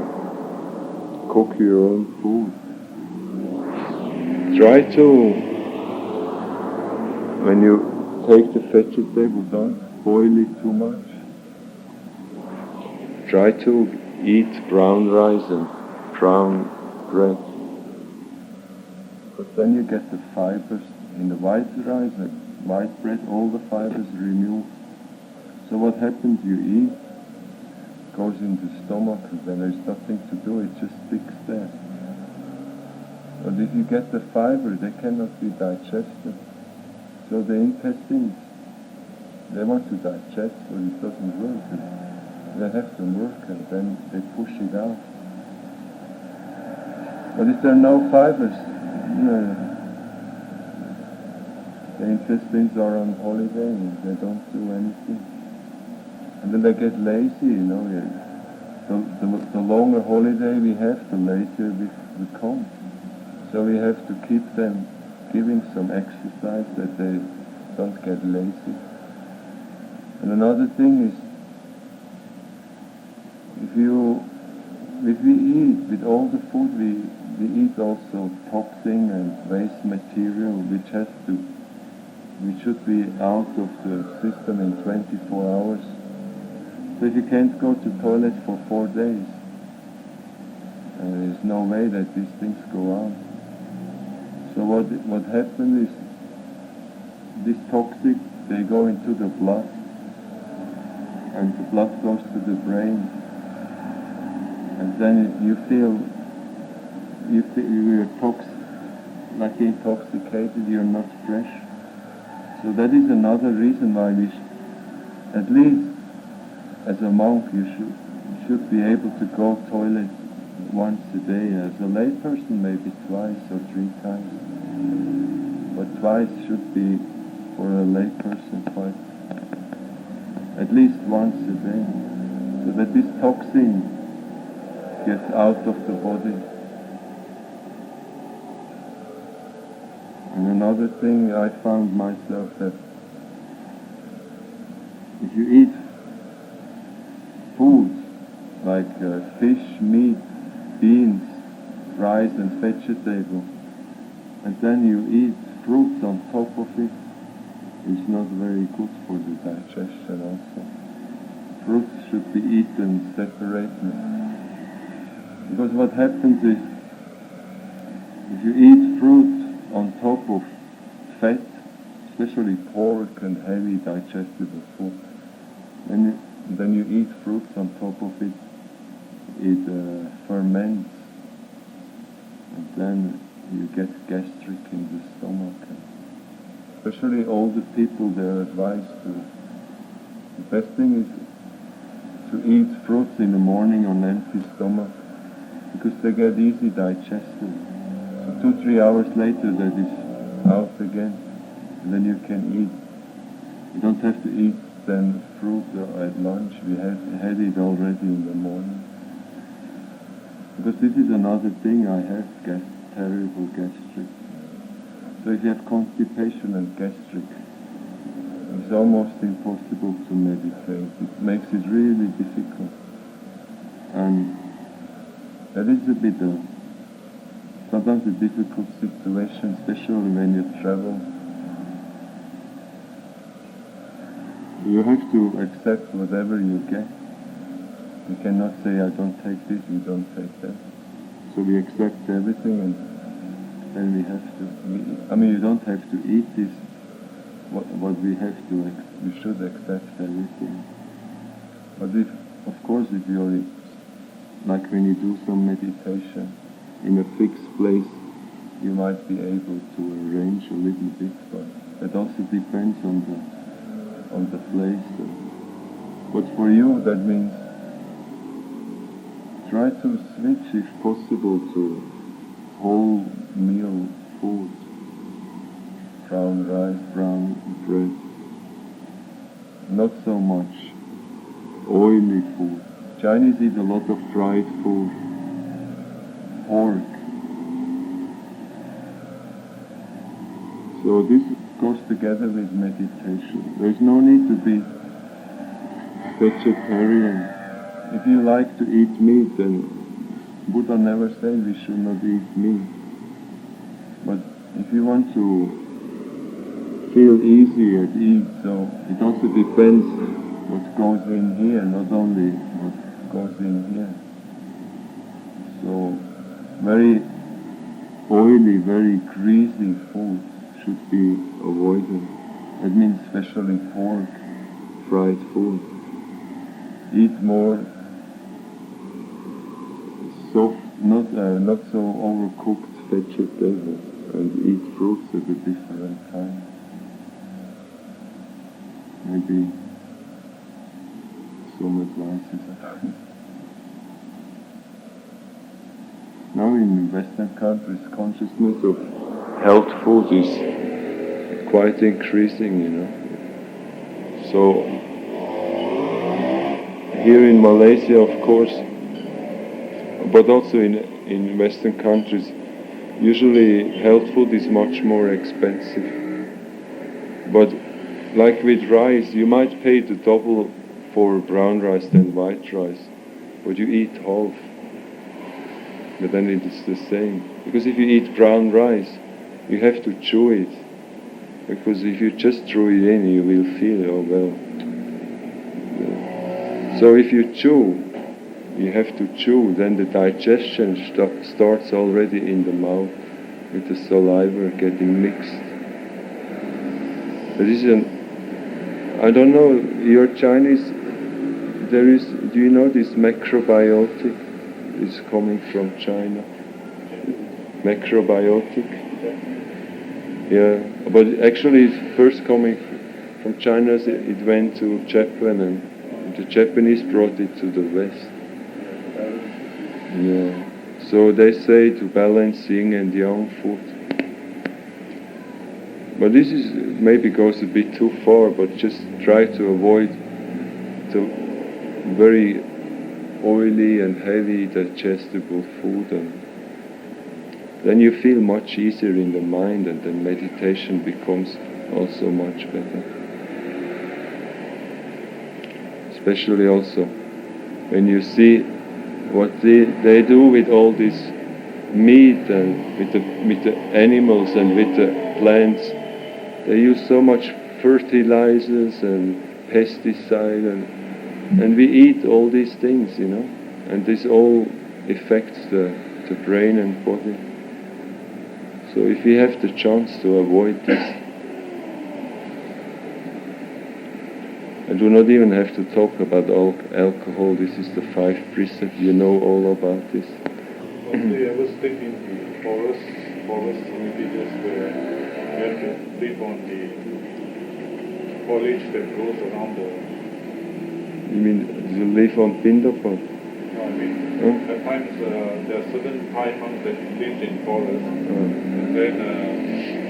cook your own food, try to, when you take the vegetable, don't boil it too much. Try to eat brown rice and brown bread. But then you get the fibers in the white rice and white bread, all the fibers removed. So what happens, you eat, goes in the stomach, and then there's nothing to do, it just sticks there. But if you get the fiber, they cannot be digested. So the intestines, they want to digest, but it doesn't work. They have to work, and then they push it out. But if there are no fibers, the intestines are on holiday and they don't do anything. And then they get lazy, The longer holiday we have, the lazier we become. So we have to keep them giving some exercise that they don't get lazy. And another thing is, if we eat, with all the food we eat also toxin and waste material which should be out of the system in 24 hours. So if you can't go to toilet for 4 days, there's no way that these things go out. So what happens is, these toxic, they go into the blood, and the blood goes to the brain, and then you feel you're like intoxicated, you're not fresh. So that is another reason why we at least as a monk you should be able to go toilet once a day. As a lay person, maybe twice or 3 times. But twice should be for a lay person quite at least once a day. So that this toxin gets out of the body. And another thing I found myself, that if you eat food like fish, meat, beans, rice and vegetable, and then you eat fruits on top of it, it's not very good for the digestion also. Fruits should be eaten separately. Because what happens is, if you eat fruit on top of fat, especially pork and heavy digestible food, then you eat fruits on top of it, it ferments, and then you get gastric in the stomach. Especially older people, they're advised to, the best thing is to eat fruits in the morning on empty stomach, because they get easy digested. So 2-3 hours later that is out again, and then you can eat. You don't have to eat then fruit at lunch. We had it already in the morning. Because this is another thing, I have terrible gastric. So if you have constipation and gastric, it's almost impossible to meditate. It makes it really difficult. And that is a bit of sometimes a difficult situation, especially when you travel. You have to accept whatever you get. You cannot say, I don't take this, you don't take that. So we accept everything, and then we have to, you don't have to eat this. What we have to, we should accept everything. But of course, if you're, like when you do some meditation in a fixed place, you might be able to arrange a little bit, but that also depends on the place. But for you, that means try to switch, if possible, to whole meal food. Brown rice, brown bread. Not so much oily food. Chinese eat a lot of fried food. Pork. So this goes together with meditation. There's no need to be vegetarian. If you like to eat meat, then Buddha never said we should not eat meat. But if you want to feel easy at ease, so it also depends what goes in here, not only what goes in here. So very oily, very greasy food should be avoided. That means especially pork, fried food. Eat more soft, not so overcooked vegetables, and eat fruits at a different time. Maybe some advices. Now in Western countries, consciousness of health food is quite increasing, So here in Malaysia, of course, but also in Western countries, usually health food is much more expensive. But like with rice, you might pay the double for brown rice than white rice, but you eat half. But then it is the same. Because if you eat brown rice, you have to chew it. Because if you just throw it in, you will feel, oh well. So if you chew, you have to chew, then the digestion starts already in the mouth, with the saliva getting mixed. There is I don't know, you're Chinese, do you know this macrobiotic is coming from China? Macrobiotic? Yeah, but actually it's first coming from China, it went to Japan, and the Japanese brought it to the West. Yeah, so they say to balance yin and yang food. But this maybe goes a bit too far, but just try to avoid the very oily and heavy digestible food, and then you feel much easier in the mind, and then meditation becomes also much better. Especially also when you see what they do with all this meat and with the animals and with the plants. They use so much fertilizers and pesticide, and we eat all these things, and this all affects the brain and body. So if we have the chance to avoid this, I do not even have to talk about alcohol. This is the 5 precepts. You know all about this. Do you ever stick in the forest images where you have to live on the foliage that grows around the... You mean you live on Pindapot? No, at times there are certain Thai monks that live in forests, and then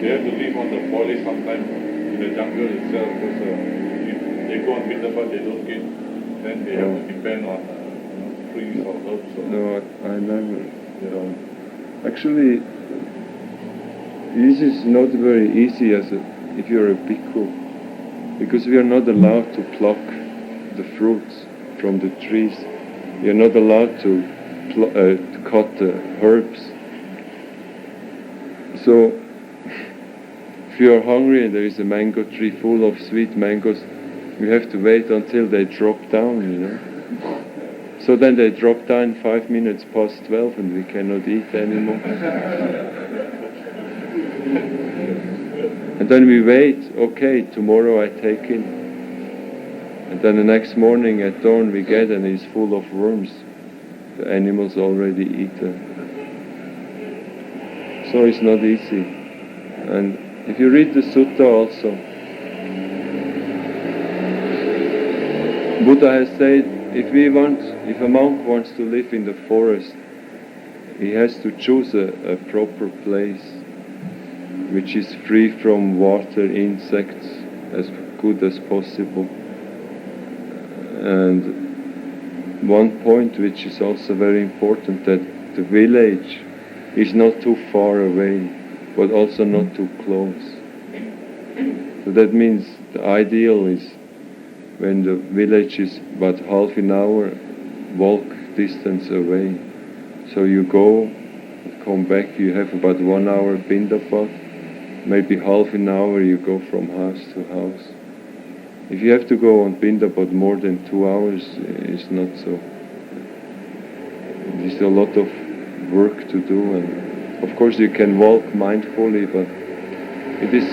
they have to live on the foliage sometimes in the jungle itself, because if they go on Pindapot, they don't get, then they have to depend on trees or herbs. No, I never. Actually, this is not very easy if you're a bhikkhu, because we are not allowed to pluck the fruits from the trees. We are not allowed to cut the herbs. So, if you are hungry and there is a mango tree full of sweet mangoes, you have to wait until they drop down, you know. So then they drop down 5 minutes past 12 and we cannot eat anymore. And then we wait, okay, tomorrow I take it. And then the next morning at dawn we get and it's full of worms. The animals already eaten. So it's not easy. And if you read the sutta also, Buddha has said, if a monk wants to live in the forest, he has to choose a proper place which is free from water, insects, as good as possible. And one point which is also very important, that the village is not too far away, but also not too close. So that means the ideal is when the village is about half an hour walk distance away. So you go, come back, you have about 1 hour bindapat, maybe half an hour you go from house to house. If you have to go on bindapat more than 2 hours, it's not so. There's a lot of work to do, and of course you can walk mindfully, but it is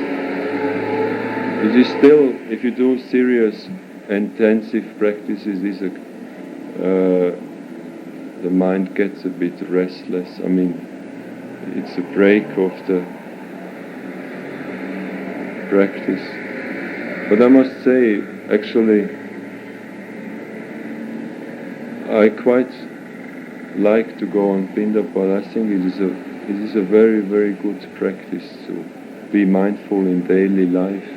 still, if you do serious intensive practices, the mind gets a bit restless. I mean, it's a break of the practice. But I must say, actually, I quite like to go on bindapat. I think it is a very, very good practice to be mindful in daily life.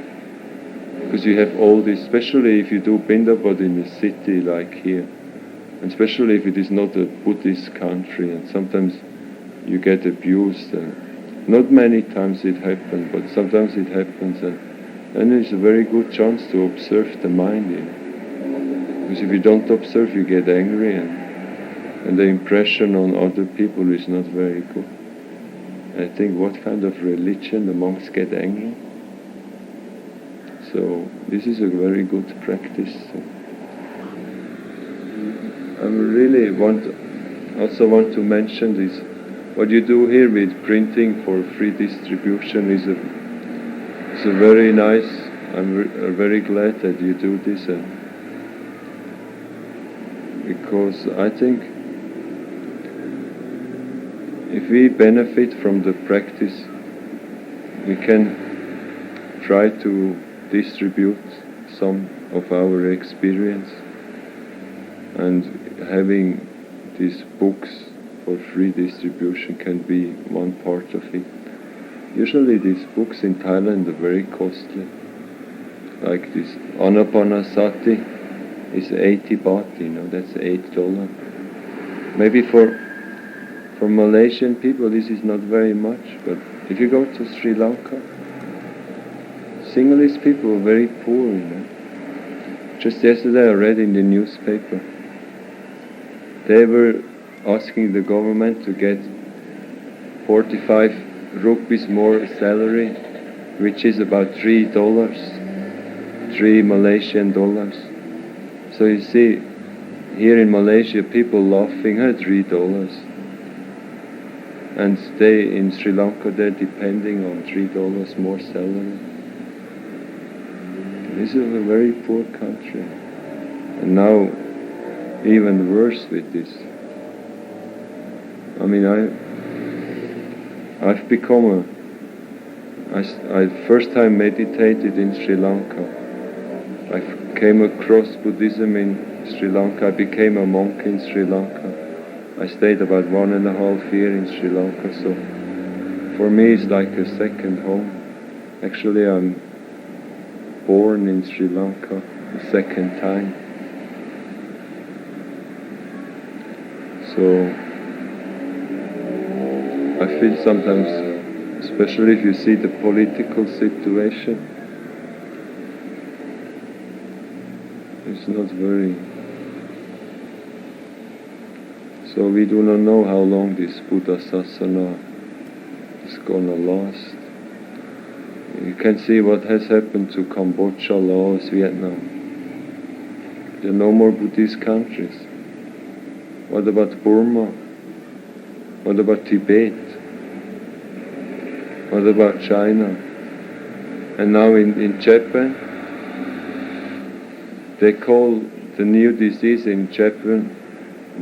Because you have all this, especially if you do bindapat in a city like here, and especially if it is not a Buddhist country, and sometimes you get abused. And not many times it happens, but sometimes it happens, and it's a very good chance to observe the mind. You know? Because if you don't observe, you get angry, and the impression on other people is not very good. I think, what kind of religion the monks get angry? So this is a very good practice. So I really want to mention this. What you do here with printing for free distribution is a very nice. I'm very glad that you do this, because I think if we benefit from the practice, we can try to distribute some of our experience, and having these books for free distribution can be one part of it. Usually these books in Thailand are very costly. Like this Anapanasati is 80 baht, you know, that's $8. Maybe for Malaysian people this is not very much, but if you go to Sri Lanka, Sinhalese people are very poor, you know. Just yesterday I read in the newspaper, they were asking the government to get 45 rupees more salary, which is about $3, 3 Malaysian dollars. So you see, here in Malaysia people laughing at $3. And stay in Sri Lanka, they're depending on $3 more salary. This is a very poor country. And now, even worse with this. I mean, I've become I first time meditated in Sri Lanka. I came across Buddhism in Sri Lanka. I became a monk in Sri Lanka. I stayed about 1.5 years in Sri Lanka, so for me it's like a second home. Actually, I'm born in Sri Lanka the second time. So I feel sometimes, especially if you see the political situation, It's not very... So we do not know how long this Buddha Sasana is gonna last. You can see what has happened to Cambodia, Laos, Vietnam. There are no more Buddhist countries. What about Burma? What about Tibet? What about China? And now in Japan, they call the new disease in Japan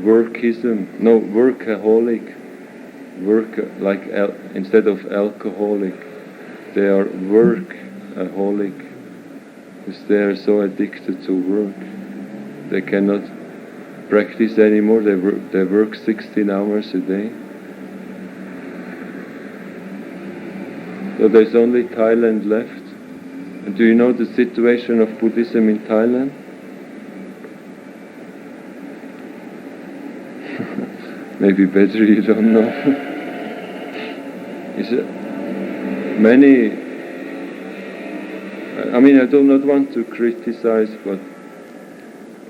workaholic. Instead of alcoholic, they are workaholic, because they are so addicted to work. They cannot practice anymore. They work 16 hours a day. So there's only Thailand left. And do you know the situation of Buddhism in Thailand? Maybe better you don't know. I do not want to criticize, but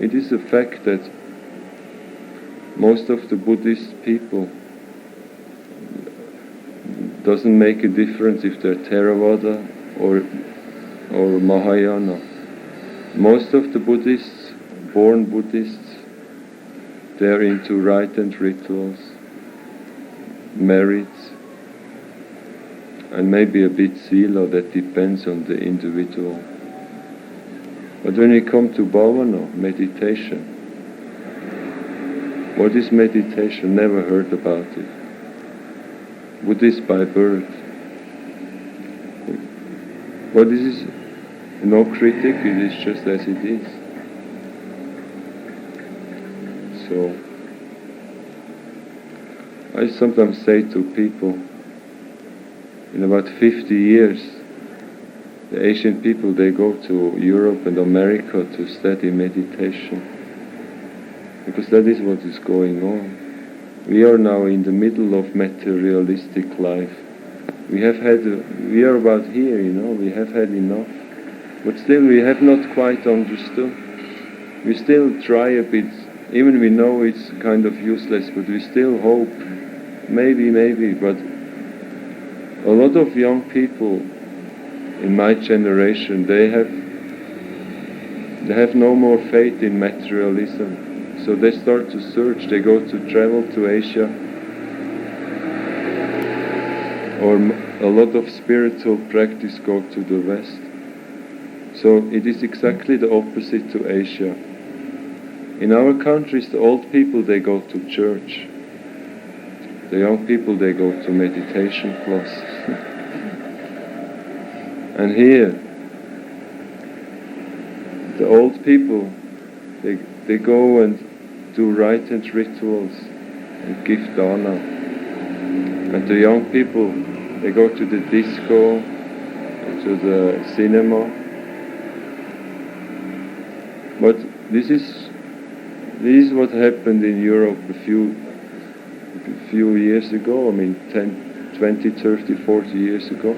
it is a fact that most of the Buddhist people doesn't make a difference if they're Theravada or Mahayana. Most of the Buddhists, born Buddhists, they're into rite and rituals, merits, and maybe a bit sila, that depends on the individual. But when you come to bhavana, meditation, what is meditation? Never heard about it. Buddhist by birth. What is it? No critic, it is just as it is. So, I sometimes say to people, in about 50 years, the Asian people, they go to Europe and America to study meditation. Because that is what is going on. We are now in the middle of materialistic life. We are about here, we have had enough. But still we have not quite understood. We still try a bit, even we know it's kind of useless, but we still hope, maybe, but a lot of young people in my generation, they have no more faith in materialism. So they start to search, they go to travel to Asia, or a lot of spiritual practice go to the West. So it is exactly the opposite to Asia. In our countries, the old people, they go to church. The young people, they go to meditation class. And here, the old people, they go and do rite and rituals and give dana. And the young people, they go to the disco, and to the cinema. But this is what happened in Europe a few years ago, 10, 20, 30, 40 years ago.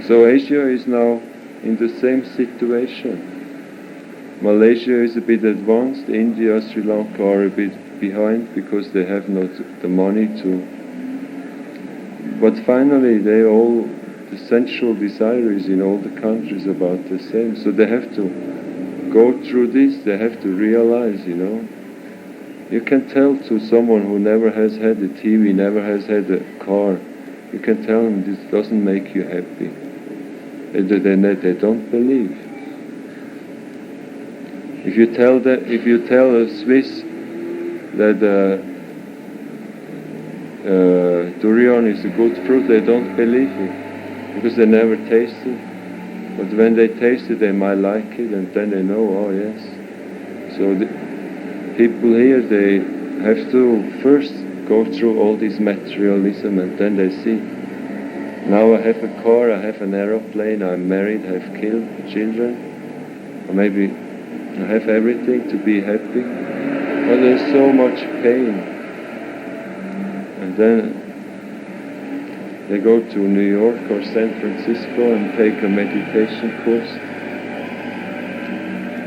So Asia is now in the same situation. Malaysia is a bit advanced, India, Sri Lanka are a bit behind because they have not the money to. But finally the sensual desire is in all the countries about the same. So they have to go through this, they have to realize, You can tell to someone who never has had a TV, never has had a car, you can tell them this doesn't make you happy. They don't believe. If you tell a Swiss that durian is a good fruit, they don't believe it, because they never taste it. But when they taste it, they might like it, and then they know, oh yes. So the people here, they have to first go through all this materialism, and then they see, now I have a car, I have an aeroplane, I'm married, I have children, or maybe I have everything to be happy, but there's so much pain. And then they go to New York or San Francisco and take a meditation course.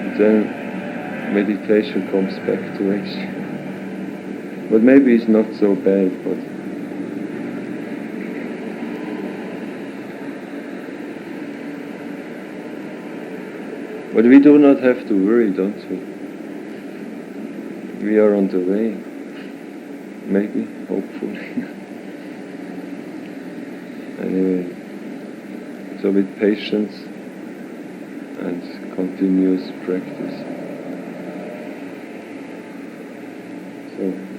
And then meditation comes back to it. But maybe it's not so bad, but we do not have to worry, don't we? We are on the way. Maybe, hopefully. Anyway, so with patience and continuous practice. So